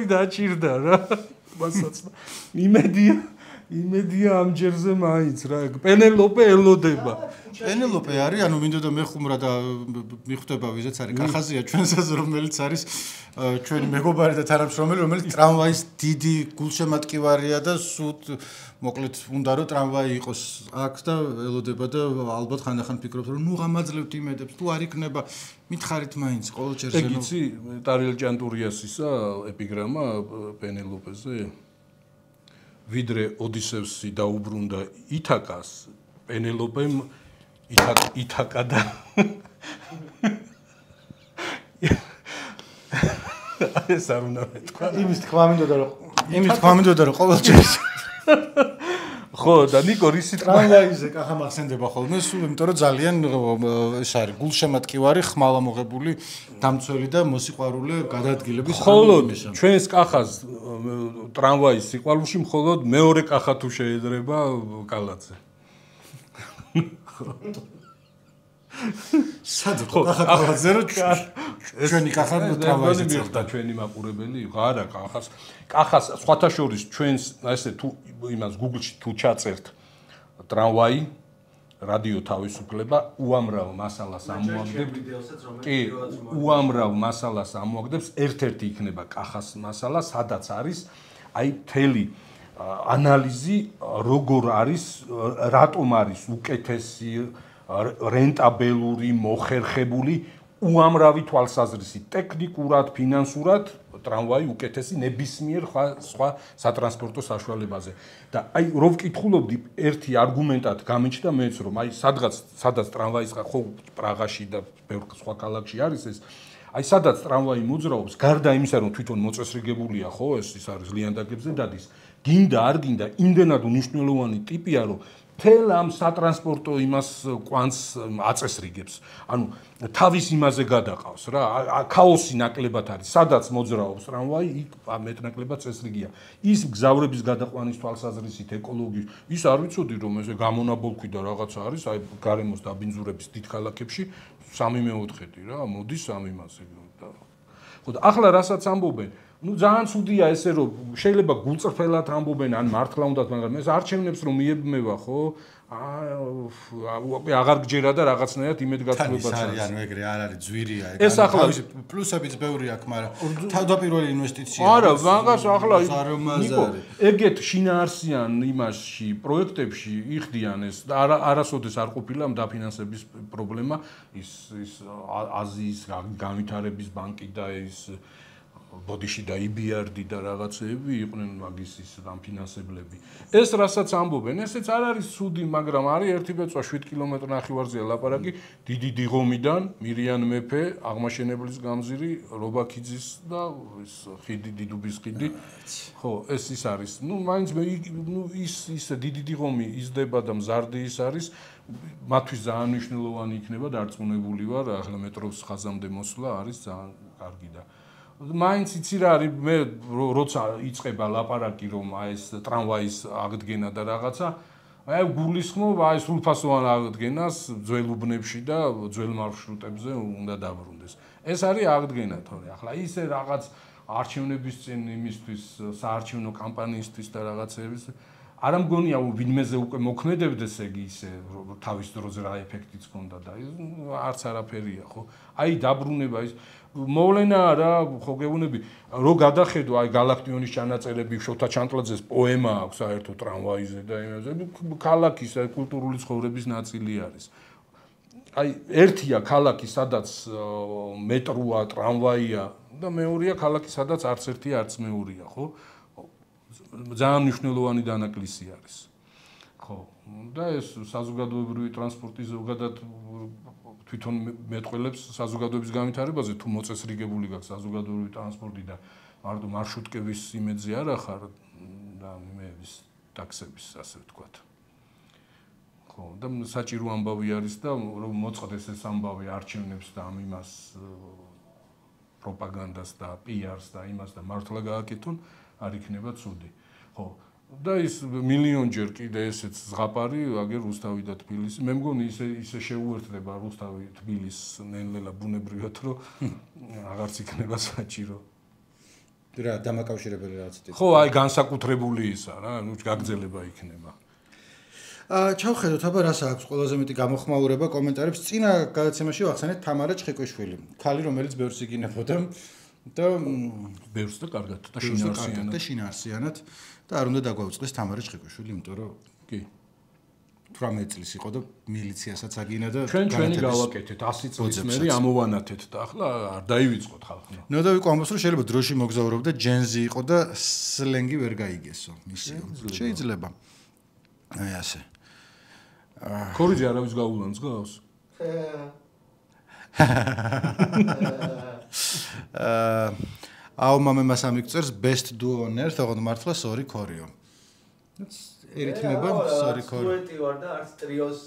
დაჭირდა რა მასაც იმედია ამ ჯერზე მაინც რა პენელოპე ელოდება პენელოპე არის ანუ მინდოდა მეხუმრა და მიხვდება ვიზეც არის კახაზია ჩვენსაც რომელიც არის ჩვენი მეგობარი და თანამშრომელი რომელიც ტრამვაის დიდი გულშემატკივარია და სულ მოკლედ უნდა რომ ტრამვაი იყოს აქ და ელოდება და ალბათ ხანდახან ფიქრობთ რომ ნუ გამაძლევთ იმედებს თუ არ იქნება მითხარით მაინც ყოველ ჯერზე ეგ იცი ტარიელ ჭანტურიასისა ეპიგრამა პენელოპეზე ვიდრე ოდისევსი დაუბრუნდა ითაკას პენელოპემ ითაკა და ეს არ უნდა მეთქვა იმის თქვა მინდოდა რომ ყოველ ჯერზე ხო და ნიკო რისი ტრამვაიზე კახა მახსენდება ხოლმე სულ იმიტომ რომ ძალიან ეს არის გულშემატკივარი ხმალამოღებული დამცველი და მოსიყვარულე გადაადგილების ხოლო ჩვენს კახას ტრამვაის სიყვარულში მხოლოდ მეორე კახა თუ შეედრება კალაძე სად კახა კალაძე რო ჩვენი კახა ტრამვაიზე წერდა ჩვენი მაყურებელი არა კახას სხვათა შორის ჩვენს ესე თუ იმას Google-ში თუ ჩაწერთ ტრამვაი რადიო თავისუფლება უამრავ მასალას ამოაგდებთ კი უამრავ მასალას ამოაგდებს ერთ-ერთი იქნება კახას მასალა სადაც არის აი მთელი ანალიზი როგორ არის რატომ არის უკეთესი რენტაბელური მოხერხებული უამრავი თვალსაზრისით ტექნიკურად ფინანსურად ტრამვაი უკეთესი ნებისმიერ სხვა სატრანსპორტო საშუალებაზე და აი რო ვკითხულობდი ერთი არგუმენტად გამიჩნდა მეც რომ აი სადაც ტრამვაის ხო პრაღაში და ბევრ სხვა ქალაქში არის ეს აი სადაც ტრამვაი მოძრაობს გარდა იმისა რომ თვითონ მოწესრიგებულია ხო ეს არის ლიანდაგებზე დადის გინდა არ გინდა იმდენად უნიშნელოვანი ტიპია რომ თელ ამ სატრანსპორტო იმას კვანტს აწესრიგებს. ანუ თავის იმაზე გადაყავს რა. ქაოსი ნაკლებად არის. სადაც მოძრაობს ტრამვაი, იქ მეტნაკლებად წესრიგია. ის გზავრების გადაყვანის თვალსაზრისით ეკოლოგიის ის არ ვიცოდი რომ ეს გამონაბოლქვი და რაღაცა არის, აი გარემოს დაბინძურების დიდ ქალაქებში 3/4 რა, მოდის ამ იმაზე. ხო და ახლა რასაც ამბობენ ну ძალიან ცუდია ესე რომ შეიძლება გულწრფელად ამბობენ ან მართლა უნდათ მაგრამ ეს არჩევნებს რომ მიებმევა ხო აღარ გჯერა და რაღაცნაირად იმედგაცრუებაც არის ანუ ეგრე არ არის ძვირია ეგ ეს ახლა პლუსებიც ბევრი აქვს მაგრამ თავდაპირველი ინვესტიცია არა მაგას ახლა ეგეთ შინაარსიან იმაში პროექტებში იხდიან ეს არასოდეს არ ყოფილა დაფინანსების პრობლემა ის აზიის განვითარების ბანკი და ის ბოდიში და EBRD და რაღაცეები იყვნენ მაგის ის დამფინანსებლები. ეს რასაც ამბობენ, ესეც არ არის ცუდი, მაგრამ არის ერთი ბეწვა 7 კილომეტრი ნახევარზეა ლაპარაკი დიდი დიღომიდან, მირიან მეფე, აღმაშენებლის გამზირი, რობაქიძის და ეს ხიდი დიდუბის ხიდი. ხო, ეს ის არის. ну, მაინც ის დიდი დიღომი იზრდება და მზარდი ის არის. მათთვის ძალიან მნიშვნელოვანი იქნება დარწმუნებული ვარ, ახლა მეტროს ხაზამდე მოსვლა არის ძალიან კარგი და მაინც იცი რა არის მე როცა იწყება ლაპარაკი რომ აი ეს ტრამვაის აღდგენა და რაღაცა აი გულისხმობ აი სრულფასოვან აღდგენას ძველ უბნებში და ძველ მარშრუტებზე უნდა დაბრუნდეს ეს არის აღდგენა თორე ახლა ისე რაღაც არჩევნების წინ იმისთვის საარჩევნო კამპანიისთვის და რაღაცების არ მგონია ვინმეზე უკვე მოქმედებდეს ეგ ისე თავის დროზე რა ეფექტიც ჰქონდა და არც არაფერია ხო აი დაბრუნება ის მოვლენა რა ხო გეუბნები რო გადახედო აი გალაქტიონის ჩანაწერები შოთა ჩანტლაძეს პოემა აქვს საერთოდ ტრამვაიზე და იმაზე ქალაქის კულტურული ცხოვრების ნაწილი არის აი ერთია ქალაქი სადაც მეტროა ტრამვაია და მეორეა ქალაქი სადაც არც ერთი არც მეორეა ხო ძალიან მნიშვნელოვანი დანაკლისი არის ხო და ეს საზოგადოებრივი ტრანსპორტი ზოგადად თვითონ მეტყველებს საზოგადოების განვითარებაზე თუ მოწესრიგებული გაქვს საზოგადოებრივი ტრანსპორტი და მარტო მარშრუტკების იმედზე არ ახარ და იმეების ტაქსების ასე ვთქვათ ხო და საჭირო ამბავი არის და რომ მოწყდეს ეს ამბავი არჩევნებს და ამ იმას პროპაგანდას და PR-ს და იმას და მართლა გააკეთონ არ იქნება ცუდი ხო და ის მილიონჯერ კიდე ესეც ზღაპარი აგერ რუსთავი და თბილისი. მე მგონი ისე შეუერთდება რუსთავი თბილის ნელ-ნელა ბუნებრივად რომ აღარც იქნება საჭირო. რა დამაკავშირებელი რაღაც ტიპი. ხო, აი განსაკუთრებული ისა რა, ნუ გაგრძელება იქნება. ჩავხედოთ აბა რას აქვს ყველაზე მეტი გამოხმაურება კომენტარებს. წინა გადაცემაში ვახსენეთ თამარა ჩხიკვიშვილი. ქალი რომელიც ბევრს იგინებოდა და ბევრს და კარგად და შინაარსიანად და არ უნდა დაგვაუწყდეს თამარა ჩხიკვიშვილი, იმიტომ რომ კი 18 წლის იყო და მილიციასაც აგინა და ჩვენი გავაკეთეთ 100 წლის მერე ამოვანათეთ და ახლა არ დაივიწყოთ ხალხმა. ნოდავიკო ამბობს რომ შეიძლება დროში მოგზაურობდა ჯენზი იყო და სლენგი ვერ გაიგესო მისიო. შეიძლება. აი ასე. ქორიძე არავის გაულანს გავს? აუ მამე მას ამიგწერს best duo on earth, ოღონდ მართლა sorry ქორიო. ერითმება sorry ქორიო. დუეტი ვარ და არც ტრიოს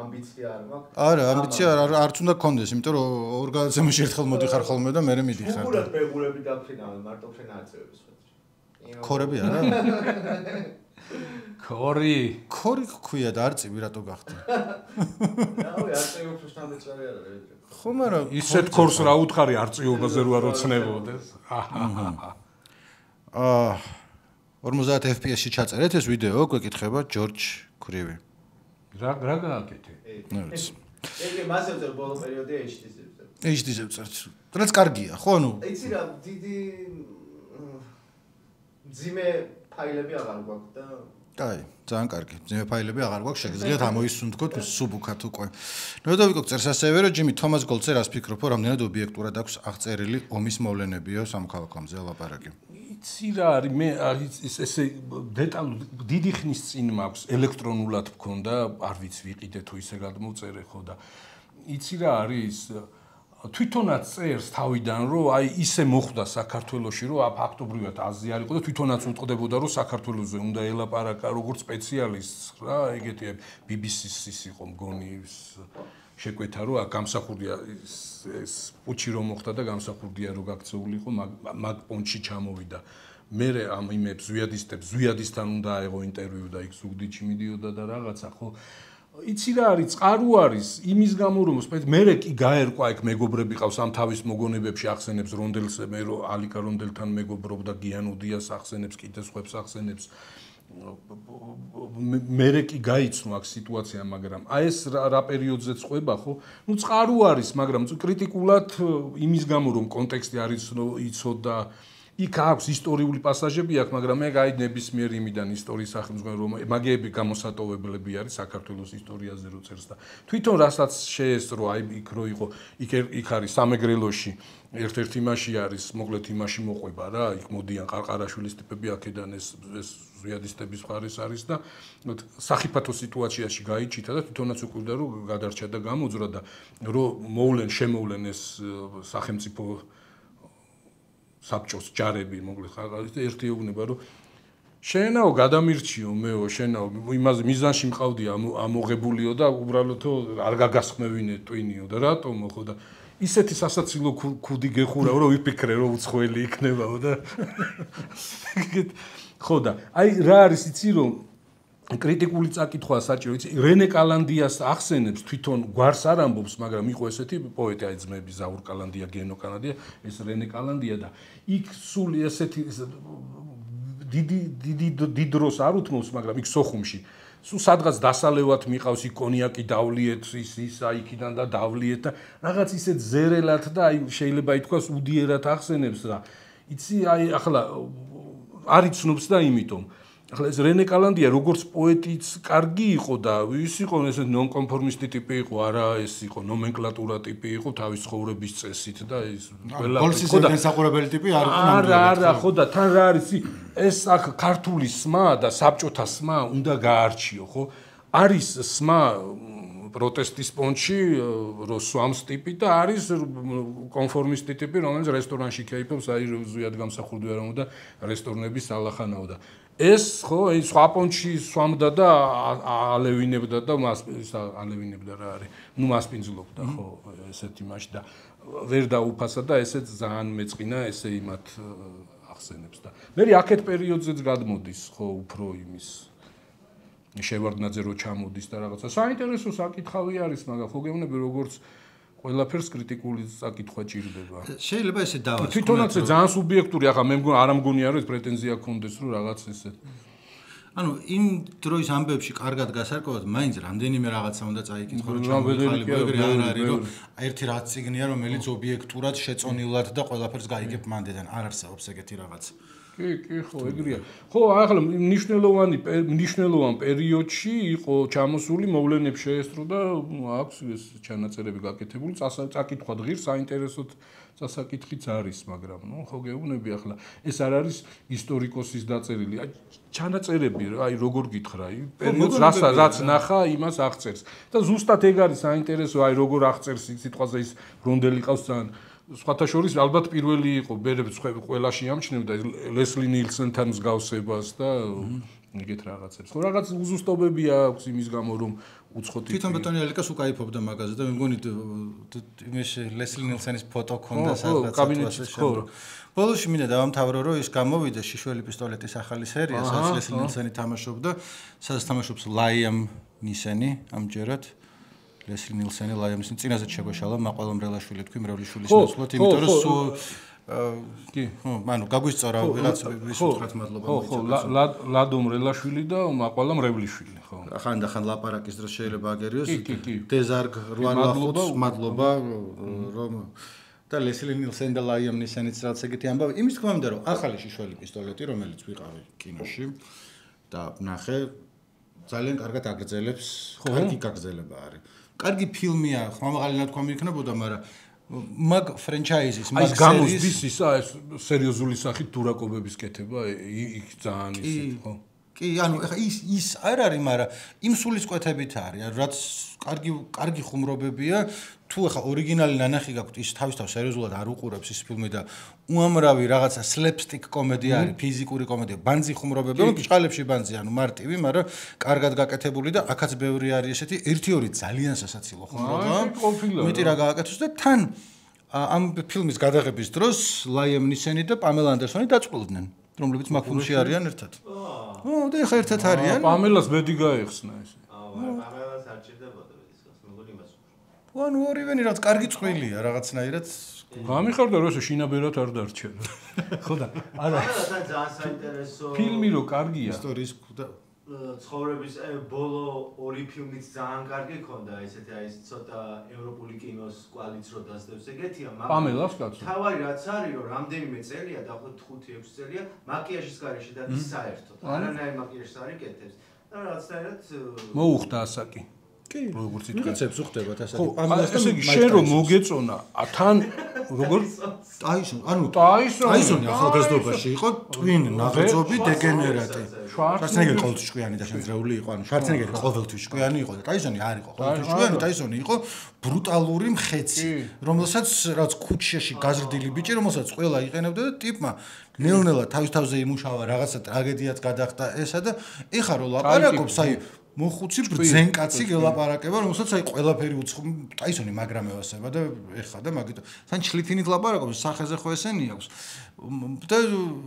ამბიცია არ მაქვს. არა, ამბიცია არც უნდა გქონდეს, იმიტომ რომ ორ გადაცემაში ერთხელ მოდიხარ ხოლმე და მე მიდიხარ. უბრალოდ მეგობრები დაფრინავენ, მარტო ფრენა აწევებს ხოლმე. ქორები არა? ქორი ქვია და არწივი რატო გახდა? რავი, აწევებს უშნამდე წარი არ არის. ხო, მაგრამ ისეთ ქორს რა უთხარი არწივობაზე რო არ ოცნებოდეს. 50 FPS-ში ჩაწერეთ ეს ვიდეო, გვეკითხება ჯორჯ ქრივი. რა გააკეთე? ნუ ვიცი. ეგ მასე ვწერ ბოლო პერიოდი HD-ზე. HD-ზე ვწერთ. რაც კარგია, ხო, ნუ. იცი რა, დიდი ძიმე ფაილები აღარ გვაქვს და კაი, ძალიან კარგი. ძიმე ფაილები აღარ გვაქვს, შეგიძლიათ ამოისუნთქოთ სუბუქად უკვე. ნოდავიკო წერს ასევე რომ ჯიმი თომას გოლცე რას ფიქრობ, რომ რამდენად ობიექტურად აქვს აღწერილი ომის მოვლენებიო სამოქალაქო ომზე ლაპარაკი. იცი რა არის, მე ესე დეტალურად დიდი ხნის წინ მაქვს ელექტრონულად მქონდა, არ ვიცი ვიყიდე თუ ისე გადმოწერე ხო და იცი რა არის თვითონაც წერს თავიდან რომ აი ისე მოხვდა საქართველოში რომ ფაქტობრივად აზია იყო და თვითონაც უტყდებოდა რომ საქართველოზე უნდა ელაპარაკა როგორც სპეციალისტს რა ეგეთი BBC-ს იყო მგონი შეკვეთა რომ გამსახურდია ეს პუჩი რომ მოხდა და გამსახურდია რომ გაქცეული იყო მაგ პონჩი ჩამოვიდა მე ამ იმებს ზვიადისთან უნდა აეღო ინტერვიუ და იქ ზუგდიდში მიდიოდა და რაღაცა ხო იცი რა არის წყარო არის იმის გამო რომ მე კი გაერკვა იქ მეგობრები ყავს ამ თავის მოგონებებში ახსენებს რონდელს მე რომ ალიკა რონდელთან მეგობრობდა გიანუდიას ახსენებს კიდე სხვებს ახსენებს მე კი გაიცნო აქ სიტუაცია მაგრამ აი ეს რა პერიოდზე წყვება ხო ნუ წყარო არის მაგრამ კრიტიკულად იმის გამო რომ კონტექსტი არ იცოდა იქ აქვს ისტორიული პასაჟები აქვს, მაგრამ მე გაი ნებისმიერ იმიდან ისტორიის სახელმძღვანელო რომ მაგეები გამოსატოვებლები არის საქართველოს ისტორიაზე რო წერს და თვითონ რასაც შეესწრო აი იქ რო იყო იქ არის სამეგრელოში ერთ-ერთ იმაში არის მოკლედ იმაში მოყვება რა იქ მოდიან ყარყარაშვილის ტიპები აქედან ეს ზვიადისტების მხარეს არის და სახიფათო სიტუაციაში გაიჩითა და თვითონაც უკვირდა რომ გადარჩა და გამოძრა და რომ შემოვლენ ეს სახელმწიფო საბჭოს ჯარები მოკლედ ხალხის და ერთი ეუბნება რომ შენაო გადამირჩიო მეო შენაო იმაზე მიზანში მყავდი ამოღებულიო და უბრალოდო არ გაგასხმევინე ტვინიო და რატომ ხო და ისეთი სასაცილო ქუდი გეხურავ რომ ვიფიქრე რომ უცხოელი იქნებაო და ხო და აი რა არის იცი რომ კრიტიკული წაკითხვა საჭირო იცი რენე კალანდიას ახსენებს თვითონ გვარს არ ამბობს მაგრამ იყო ესეთი პოეტი აი ძმები ზაურ კალანდია გენო კალანდია ეს რენე კალანდია და იქ სული ესეთი დიდი დროს არ უთმობს მაგრამ იქ სოხუმში სულ სადღაც დასალევად მიყავს იქ კონიაკი დავლიეთ ის აი იქიდან და დავლიეთ და რაღაც ისეთ ზერელად და აი შეიძლება ითქვას უდიერად ახსენებს რა იცი აი ახლა არ იცნობს და იმიტომ ახლა ეს რენე კალანდია როგორც პოეტიც კარგი იყო და ის იყო ესე ნონკონფორმისტი ტიპი იყო არა ეს იყო ნომენკლატურა ტიპი იყო თავის ცხოვრების წესით და ეს ყველაფერი ხო და მოსაყურებელი ტიპი არ იყო არა ხო და თან რა არის ეს აქ ქართული სმა და საბჭოთა სმა უნდა გაარჩიო ხო არის სმა პროტესტის პონჩი როსვამს ტიპი და არის კონფორმისტი ტიპი რომელიც რესტორანში ქეიფობს აი ზვიად გამსახურდი არ უნდა რესტორნების ალახანაო და ეს ხო ეს სხვა პონჩი სვამდა და ალევინებდა და ალევინებდა რა არის ნუ მასპინძლობდა ხო ესეთი მასში და ვერ დაუფასა და ესეც ძალიან მეწყინა ესე იმათ ახსენებს და მე აქეთ პერიოდზეც გადმოდის ხო უფრო იმის შევარდნაძე რო ჩამოდის და რაღაცა საინტერესო საკითხავი არის მაგრამ ხო გეუბნები როგორც ყველაფერს კრიტიკული საკითხვა ჭირდება. შეიძლება ესე დავასრულო. თვითონაც ძალიან სუბიექტური, ახლა მე არ მგონია რომ ეს პრეტენზია გქონდეს რომ რაღაც ესე. ანუ იმ დროის ამბებში კარგად გასარკვევად, მაინც რამდენიმე რაღაცა უნდა წაიკითხო, რომ ჩამოიღალიბო ეგრე არ არის, რომ ერთი რაც ციგნია, რომელიც ობიექტურად შეწონილად და ყველაფერს გაიგებ მანდედან, არ არსებობს ეგეთი რაღაც. კი, ხო, ეგრეა. ხო, ახლა მნიშვნელოვან პერიოდში იყო ჩამოსული მოვლენებს შეესწრო და აქვს ეს ჩანაწერები გაკეთებული, წაკითხვა ღირს საინტერესოდ წასაკითხიც არის, მაგრამ ნუ ხო გეუბნები ახლა ეს არ არის ისტორიკოსის დაწერილი. ჩანაწერები, აი როგორ გითხრა, პერიოდს რაც ნახა, იმას აღწერს. და ზუსტად ეგ არის საინტერესო, აი როგორ აღწერს სიტყვაზე ის რონდელი ყავს ძალიან სხვათა შორის ალბათ პირველი იყო ბერებს ყველაში ამჩნევდა ლესლი ნილსენთან მსგავსებას და ეგეთ რაღაცებს. ხო რაღაც უზუსტობები აქვს იმის გამო რომ უცხოთი თვითონ ბატონი ალიკას უკაიფობდა მაგაზე და მე მგონი იმის ლესლი ნილსენის ფოტო ქონდა სადღაც ასე შემდგომ. ბოლოში მინდა დავამთავრო რომ ის გამოვიდა შიშველი პისტოლეტის ახალი სერია, სადაც ლესლი ნილსენი თამაშობდა, სადაც თამაშობს ლაიამ ნისენი ამჯერად. ლესლი ნილსენი ლაიამის წინაზე შეგვეშალა მაყვალა მრელაშვილი თქვი მრევლიშვილის ნაცვლად, იმიტომ რომ სულ კი, ხო, ანუ გაგვისწორა ვიღაც ვისურვებთ მადლობა მოიწევს. ლადო მრელაშვილი და მაყვალა მრევლიშვილი, ხო. ხანდახან ლაპარაკის დროს შეიძლება აგერიოს. დეზარგ რუანლახოც მადლობა რომ და ლესლი ნილსენი და ლაიამ ნისენიც რაც ეგეთი ამბავი. იმის თქმა უნდა რომ ახალი შიშველი პისტოლეტი რომელიც ვიყავი კინოში და ნახე ძალიან კარგად აგრძელებს, კარგი გაგრძელება არის. კარგი ფილმია, ხმამაღალი ნათქვამი იქნებოდა, მაგრამ მაგ ფრენჩაიზის, მაგ სერიის გამოსდის ისა ეს სერიოზული სახით დურაკობების კეთება, იქ ძალიან ისეთ, ხო? კი, ანუ ეხა ის არ არის, მაგრამ იმ სულისკვეთებით არის, რაც კარგი ხუმრობებია. თუ ეხა ორიგინალი ნანახი გაქვთ, ის თავისთავად სერიოზულად არ უყურებს ის ფილმი და უამრავი რაღაცა სლეპსტიკ კომედია არის, ფიზიკური კომედია, ბანძი ხუმრობები, რომ ბჭყალებში ბანძი, ანუ მარტივი, მაგრამ კარგად გაკეთებული და აქაც ბევრი არის ესეთი 1-2 ძალიან სასაცილო ხუმრობა. მეტი რა გააკეთოს და თან ამ ფილმის გადაღების დროს ლაიამ ნისენი და პამელა ანდერსონი დაწყვილდნენ, რომლებიც მაგ ფილმში არიან ერთად. და ეხა ერთად არიან. პამელას ბედი გაეხსნა ესე. პამელას არ ჭირდებოდა ბედისგან, მეგონი იმას. ანუ ორივენი რაც კარგი წყვილია რაღაცნაირად გამიხარდა რომ ესე შინაბერად არ დარჩა. ხო და არა ძალიან საინტერესო ფილმი რო კარგია ისტორიის ცხოვრების ბოლო ორი ფილმიც ძალიან კარგი ქონდა ესეთი აი ცოტა ევროპული კინოს კვალიც რო დასდევს ეგეთია მაგრამ პამელას კაცო თავი რაც არის რომ რამდენიმე წელია დაახლოებით 5-6 წელია მაკიაჟის გარეშე და საერთოდ არანაირ მაკიაჟს არ იკეთებს და რაღაცნაირად მოუხდა ასაკი კი როგორც იტყვიებს უხდებათ ასაკი პამელასთან შენ რომ მოგეწონა თან როგორ ტაისონი ახალგაზრდობაში იყო ტვინ ნაღწობი დეგენერატი შვარცენეგერი ყოველთვის ჭკვიანი და შემძრეული იყო ანუ შვარცენეგერი ყოველთვის ჭკვიანი იყო და ტაისონი არ იყო ყოველთვის ჭკვიანი ტაისონი იყო ბრუტალური მხეცი რომელსაც რაც ქუჩაში გაზრდილი ბიჭი რომელსაც ყველა იყენებდა და ტიპმა ნელ-ნელა თავის-თავზე იმუშავა რაღაცა ტრაგედიაც გადახდა ესა და ეხა რო ლაპარაკობს აი მოხუცი ბრძენ კაცი გელაპარაკება რომელსაც აი ყველაფერი ტაისონი მაგრამევასება და ეხა და მაგით თან ჩლითინით ლაპარაკობს სახეზე ხო ესენი აქვს და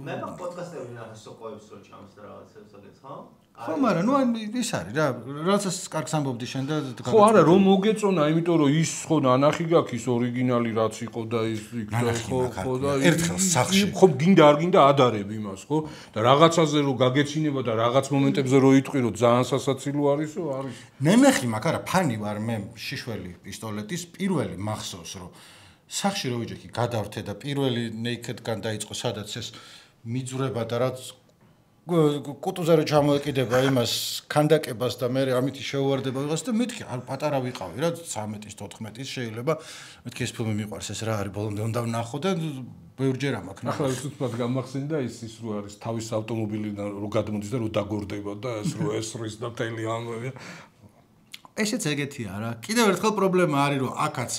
მე პოდკასტები ნახე სოყოებს რო ჩამს და რაღაცებს აგეთ ხო ხო მაგრამ ნუ ის არის რა რაღაცას კარგს ამბობდი შენ და ხო არა რომ მოგეწონა იმიტომ რომ ის ხო ნანახი გაქვს ის ორიგინალი რაც იყო და ის ხო და ერთხელ სახში ხო გინდა არ გინდა ადარებ იმას ხო და რაღაცაზე რო გაგეცინება და რაღაც მომენტებზე რო იტყვი რომ ძალიან სასაცილო არისო არის ნენახი მაგ არა ფანი ვარ მე შიშველი პისტოლეტის პირველი მახსოვს რომ სახში რო ვიჯექი გადავრთე და პირველი ნეიქედგან დაიწყო სადაც ეს მიძვრება და რაც კუტუზე რო ჩამოეკიდება იმას ქანდაკებას და მე ამით შეუვარდება ვიღაც და მეთქი არ პატარა ვიყავი რა 13-ის 14-ის შეიძლება მეთქი ეს ფილმი მიყვარს ეს რა არის ბოლომდე უნდა ვნახო და ბევრჯერ ამაკ ახლა უცბად გამახსენდა ის რო არის თავის ავტომობილიდან რო გადმოდის და რო დაგორდება და ეს რო ესრის და თელი ამბავი ესეც ეგეთია რა კიდევ ერთხელ პრობლემა არის რომ აქაც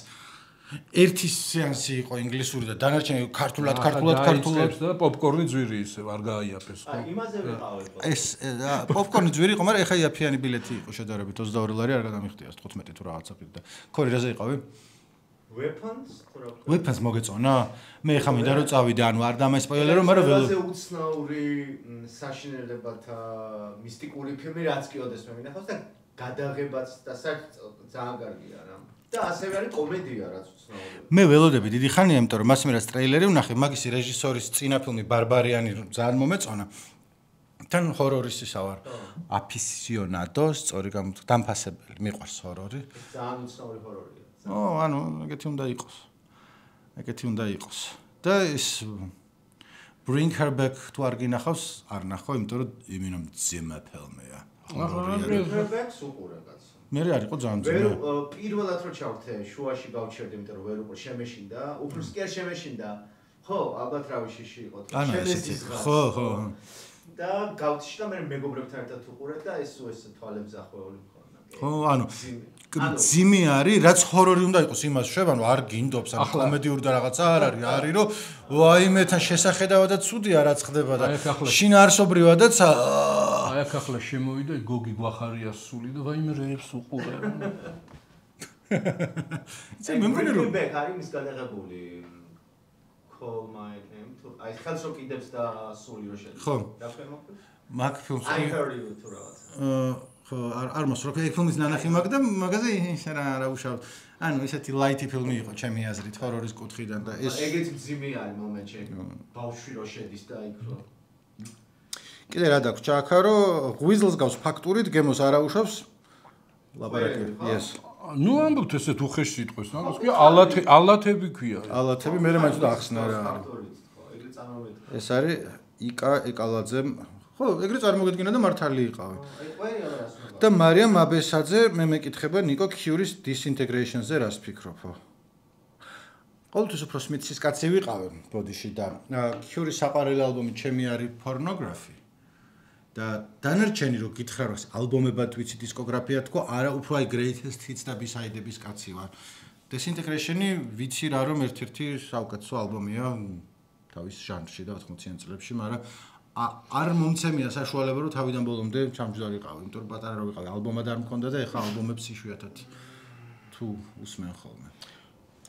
ერთი სეანსი იყო ინგლისური და დანარჩენი ქართულად და პოპკორნი ძვირი ისე არ გააიაფეს ხო იმაზე ვიყავ ეს პოპკორნი ძვირი იყო მაგრამ ეხა იაფიანი ბილეთი იყო შედარებით 22 ლარი არ გადამიხდიას 15 თუ რაღაცა პირ და ხო რაზე იყავი Weapons მოგეწონა? მე ხა მინდა რომ წავიდე, ანუ არ დამესპოილერო, მაგრამ ყველაზე უცნაური საშინელებათა მისტიკური ფილმი რაც კი ოდეს მე მინახავს და გადაღებაც და საერთოდ ძალიან კარგია რა. და ასევე არის კომედია რაც უცნაური. მე ველოდები დიდი ხანია, იმიტომ რომ მასმე რაც ტრეილერი ვნახე, მაგის რეჟისორის წინა ფილმი ბარბარიანი ძალიან მომეწონა. თან ჰორორის ისა ვარ. აფისიონადო, სწორი დამფასებელი, მიყვარს ჰორორი. ძალიან უცნაური ჰორორია. ანუ ეგეთი უნდა იყოს. ეგეთი უნდა იყოს. და ის Bring Her Back თუ არ გინახავს, არ ნახო, იმიტომ რომ იმენა მძიმე ფილმია. Bring Her Back უყურე კაცო. მე არ იყო ძალიან მძიმე. პირველად რო ჩავთე, შუაში გავჩერდი, იმიტომ რომ ვერ უყურე, შემეშინდა, უფროს კი არ შემეშინდა. ხო, ალბათ რავი შიში იყო. ხო. და გავთიშ და მე მეგობრებთან ერთად უყურე და ეს თვალებს ახვეული მქონდა. ხო, ანუ ძიმი არის, რაც ჰორორი უნდა იყოს იმას შვებ, ანუ არ გინდობს, ანუ კომედიური და რაღაცა არ არის, რომ ვაიმეთან შესახედავადაც ცუდია რაც ხდება და შინაარსობრივადაც აი აქ ახლა შემოვიდა გოგი გვახარიას სული და ვაიმე რეებს უყურე. მე მგონი რომ ბეკ არის მის გადაღებული Call My Name თუ აი ხელს რო კიდებს და სული რო შედის. ხო. რა ფერმოქ? მაგ ფილმს I heard you თუ რაღაცა. ხო, არ მოსროფე ეგ ფილმის ნანახი მაგ და მაგაზე რა უშავ. ანუ ესეთი ლაითი ფილმი იყო ჩემი აზრით ჰორორის კუთხიდან და ეს ეგეთი მძიმე არის მომენტში. ბავშვი რო შედის და იქ რო კიდე რა დაქვს ჩააქა რომ ღვიზლს გავს ფაქტურით გემოს არ აუშავს ლაბარაკი yes ნუ ამბობთ ესეთ უხეშ სიტყვას ამას კი ალათები ქვია ალათები მე მაინც და ახსნა რა არის ეს არის იკა ეკალაძემ ხო ეგრე წარმოგედგინა და მართალი იყავი და მარიამ აბესაძე მე მეკითხება ნიკო ქიურის disintegration-ზე რას ფიქრობო ყოველთვის უფრო სმითის კაცი ვიყავი ბოდიში და ქიურის საყვარელი ალბომი ჩემი არის pornography და დანარჩენი რო გითხრა რომ ალბომებად ვიცი დისკოგრაფია თქო არა უფრო აი greatest hits და b-side-ების კაცი ვარ disintegration-ი ვიცი რა რომ ერთ-ერთი საუკეთესო ალბომია თავის ჟანრში და 80-იან წლებში მაგრამ არ მომცემია საშუალება რომ თავიდან ბოლომდე ჩამჯდარიყავი იმიტომ რომ პატარა რო ვიყავი ალბომად არ მქონდა და ეხლა ალბომებს იშვიათად თუ უსმენ ხოლმე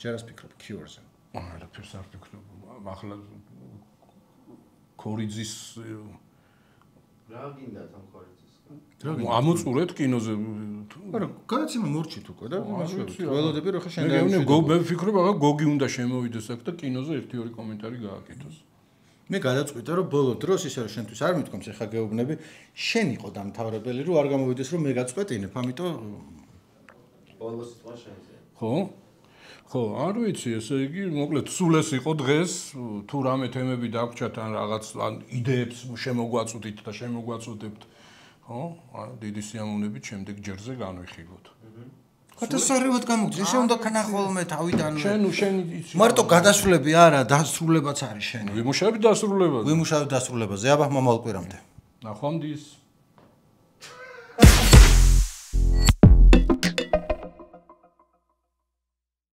ჯერას ფიქრობ Cure-ზე არა ფერს არ ფიქრობ ახლა კორიძის რა გინდა თან კორიძის ამოწურეთ კინოზე არა გადაცემა მორჩით უკვე და ველოდები რომ ხა შენ დაიშვი მე ვფიქრობ ახლა გოგი უნდა შემოვიდეს აქ და კინოზე 1-2 კომენტარი გააკეთოს მე გადაწყვიტე რომ ბოლო დროს ისე რომ შენთვის არ მithkoms ეხა გეუბნები შენ იყო დამთავრებელი რომ არ გამოვიდეს რომ მე გაწყვეტინებ ამიტომ ბოლო სიტყვა შენზე ხო არ ვიცი ესე იგი მოკლედ სულ ეს იყო დღეს თუ რამე თემები დაგვრჩათ ან რაღაც ან იდეებს შემოგვაწვდით და შემოგვაწვდებთ ხო დიდი სიამოვნებით შემდეგ ჯერზე განვიხილოთ ხათასარივად გამოგწი შენ უნდა ქნახოლმე თავიდან შენ მარტო გადასრულები არა დასრულებაც არის შენი ვიმუშავებ დასრულებაზე აბა მომავალ კვირამდე ნახვამდის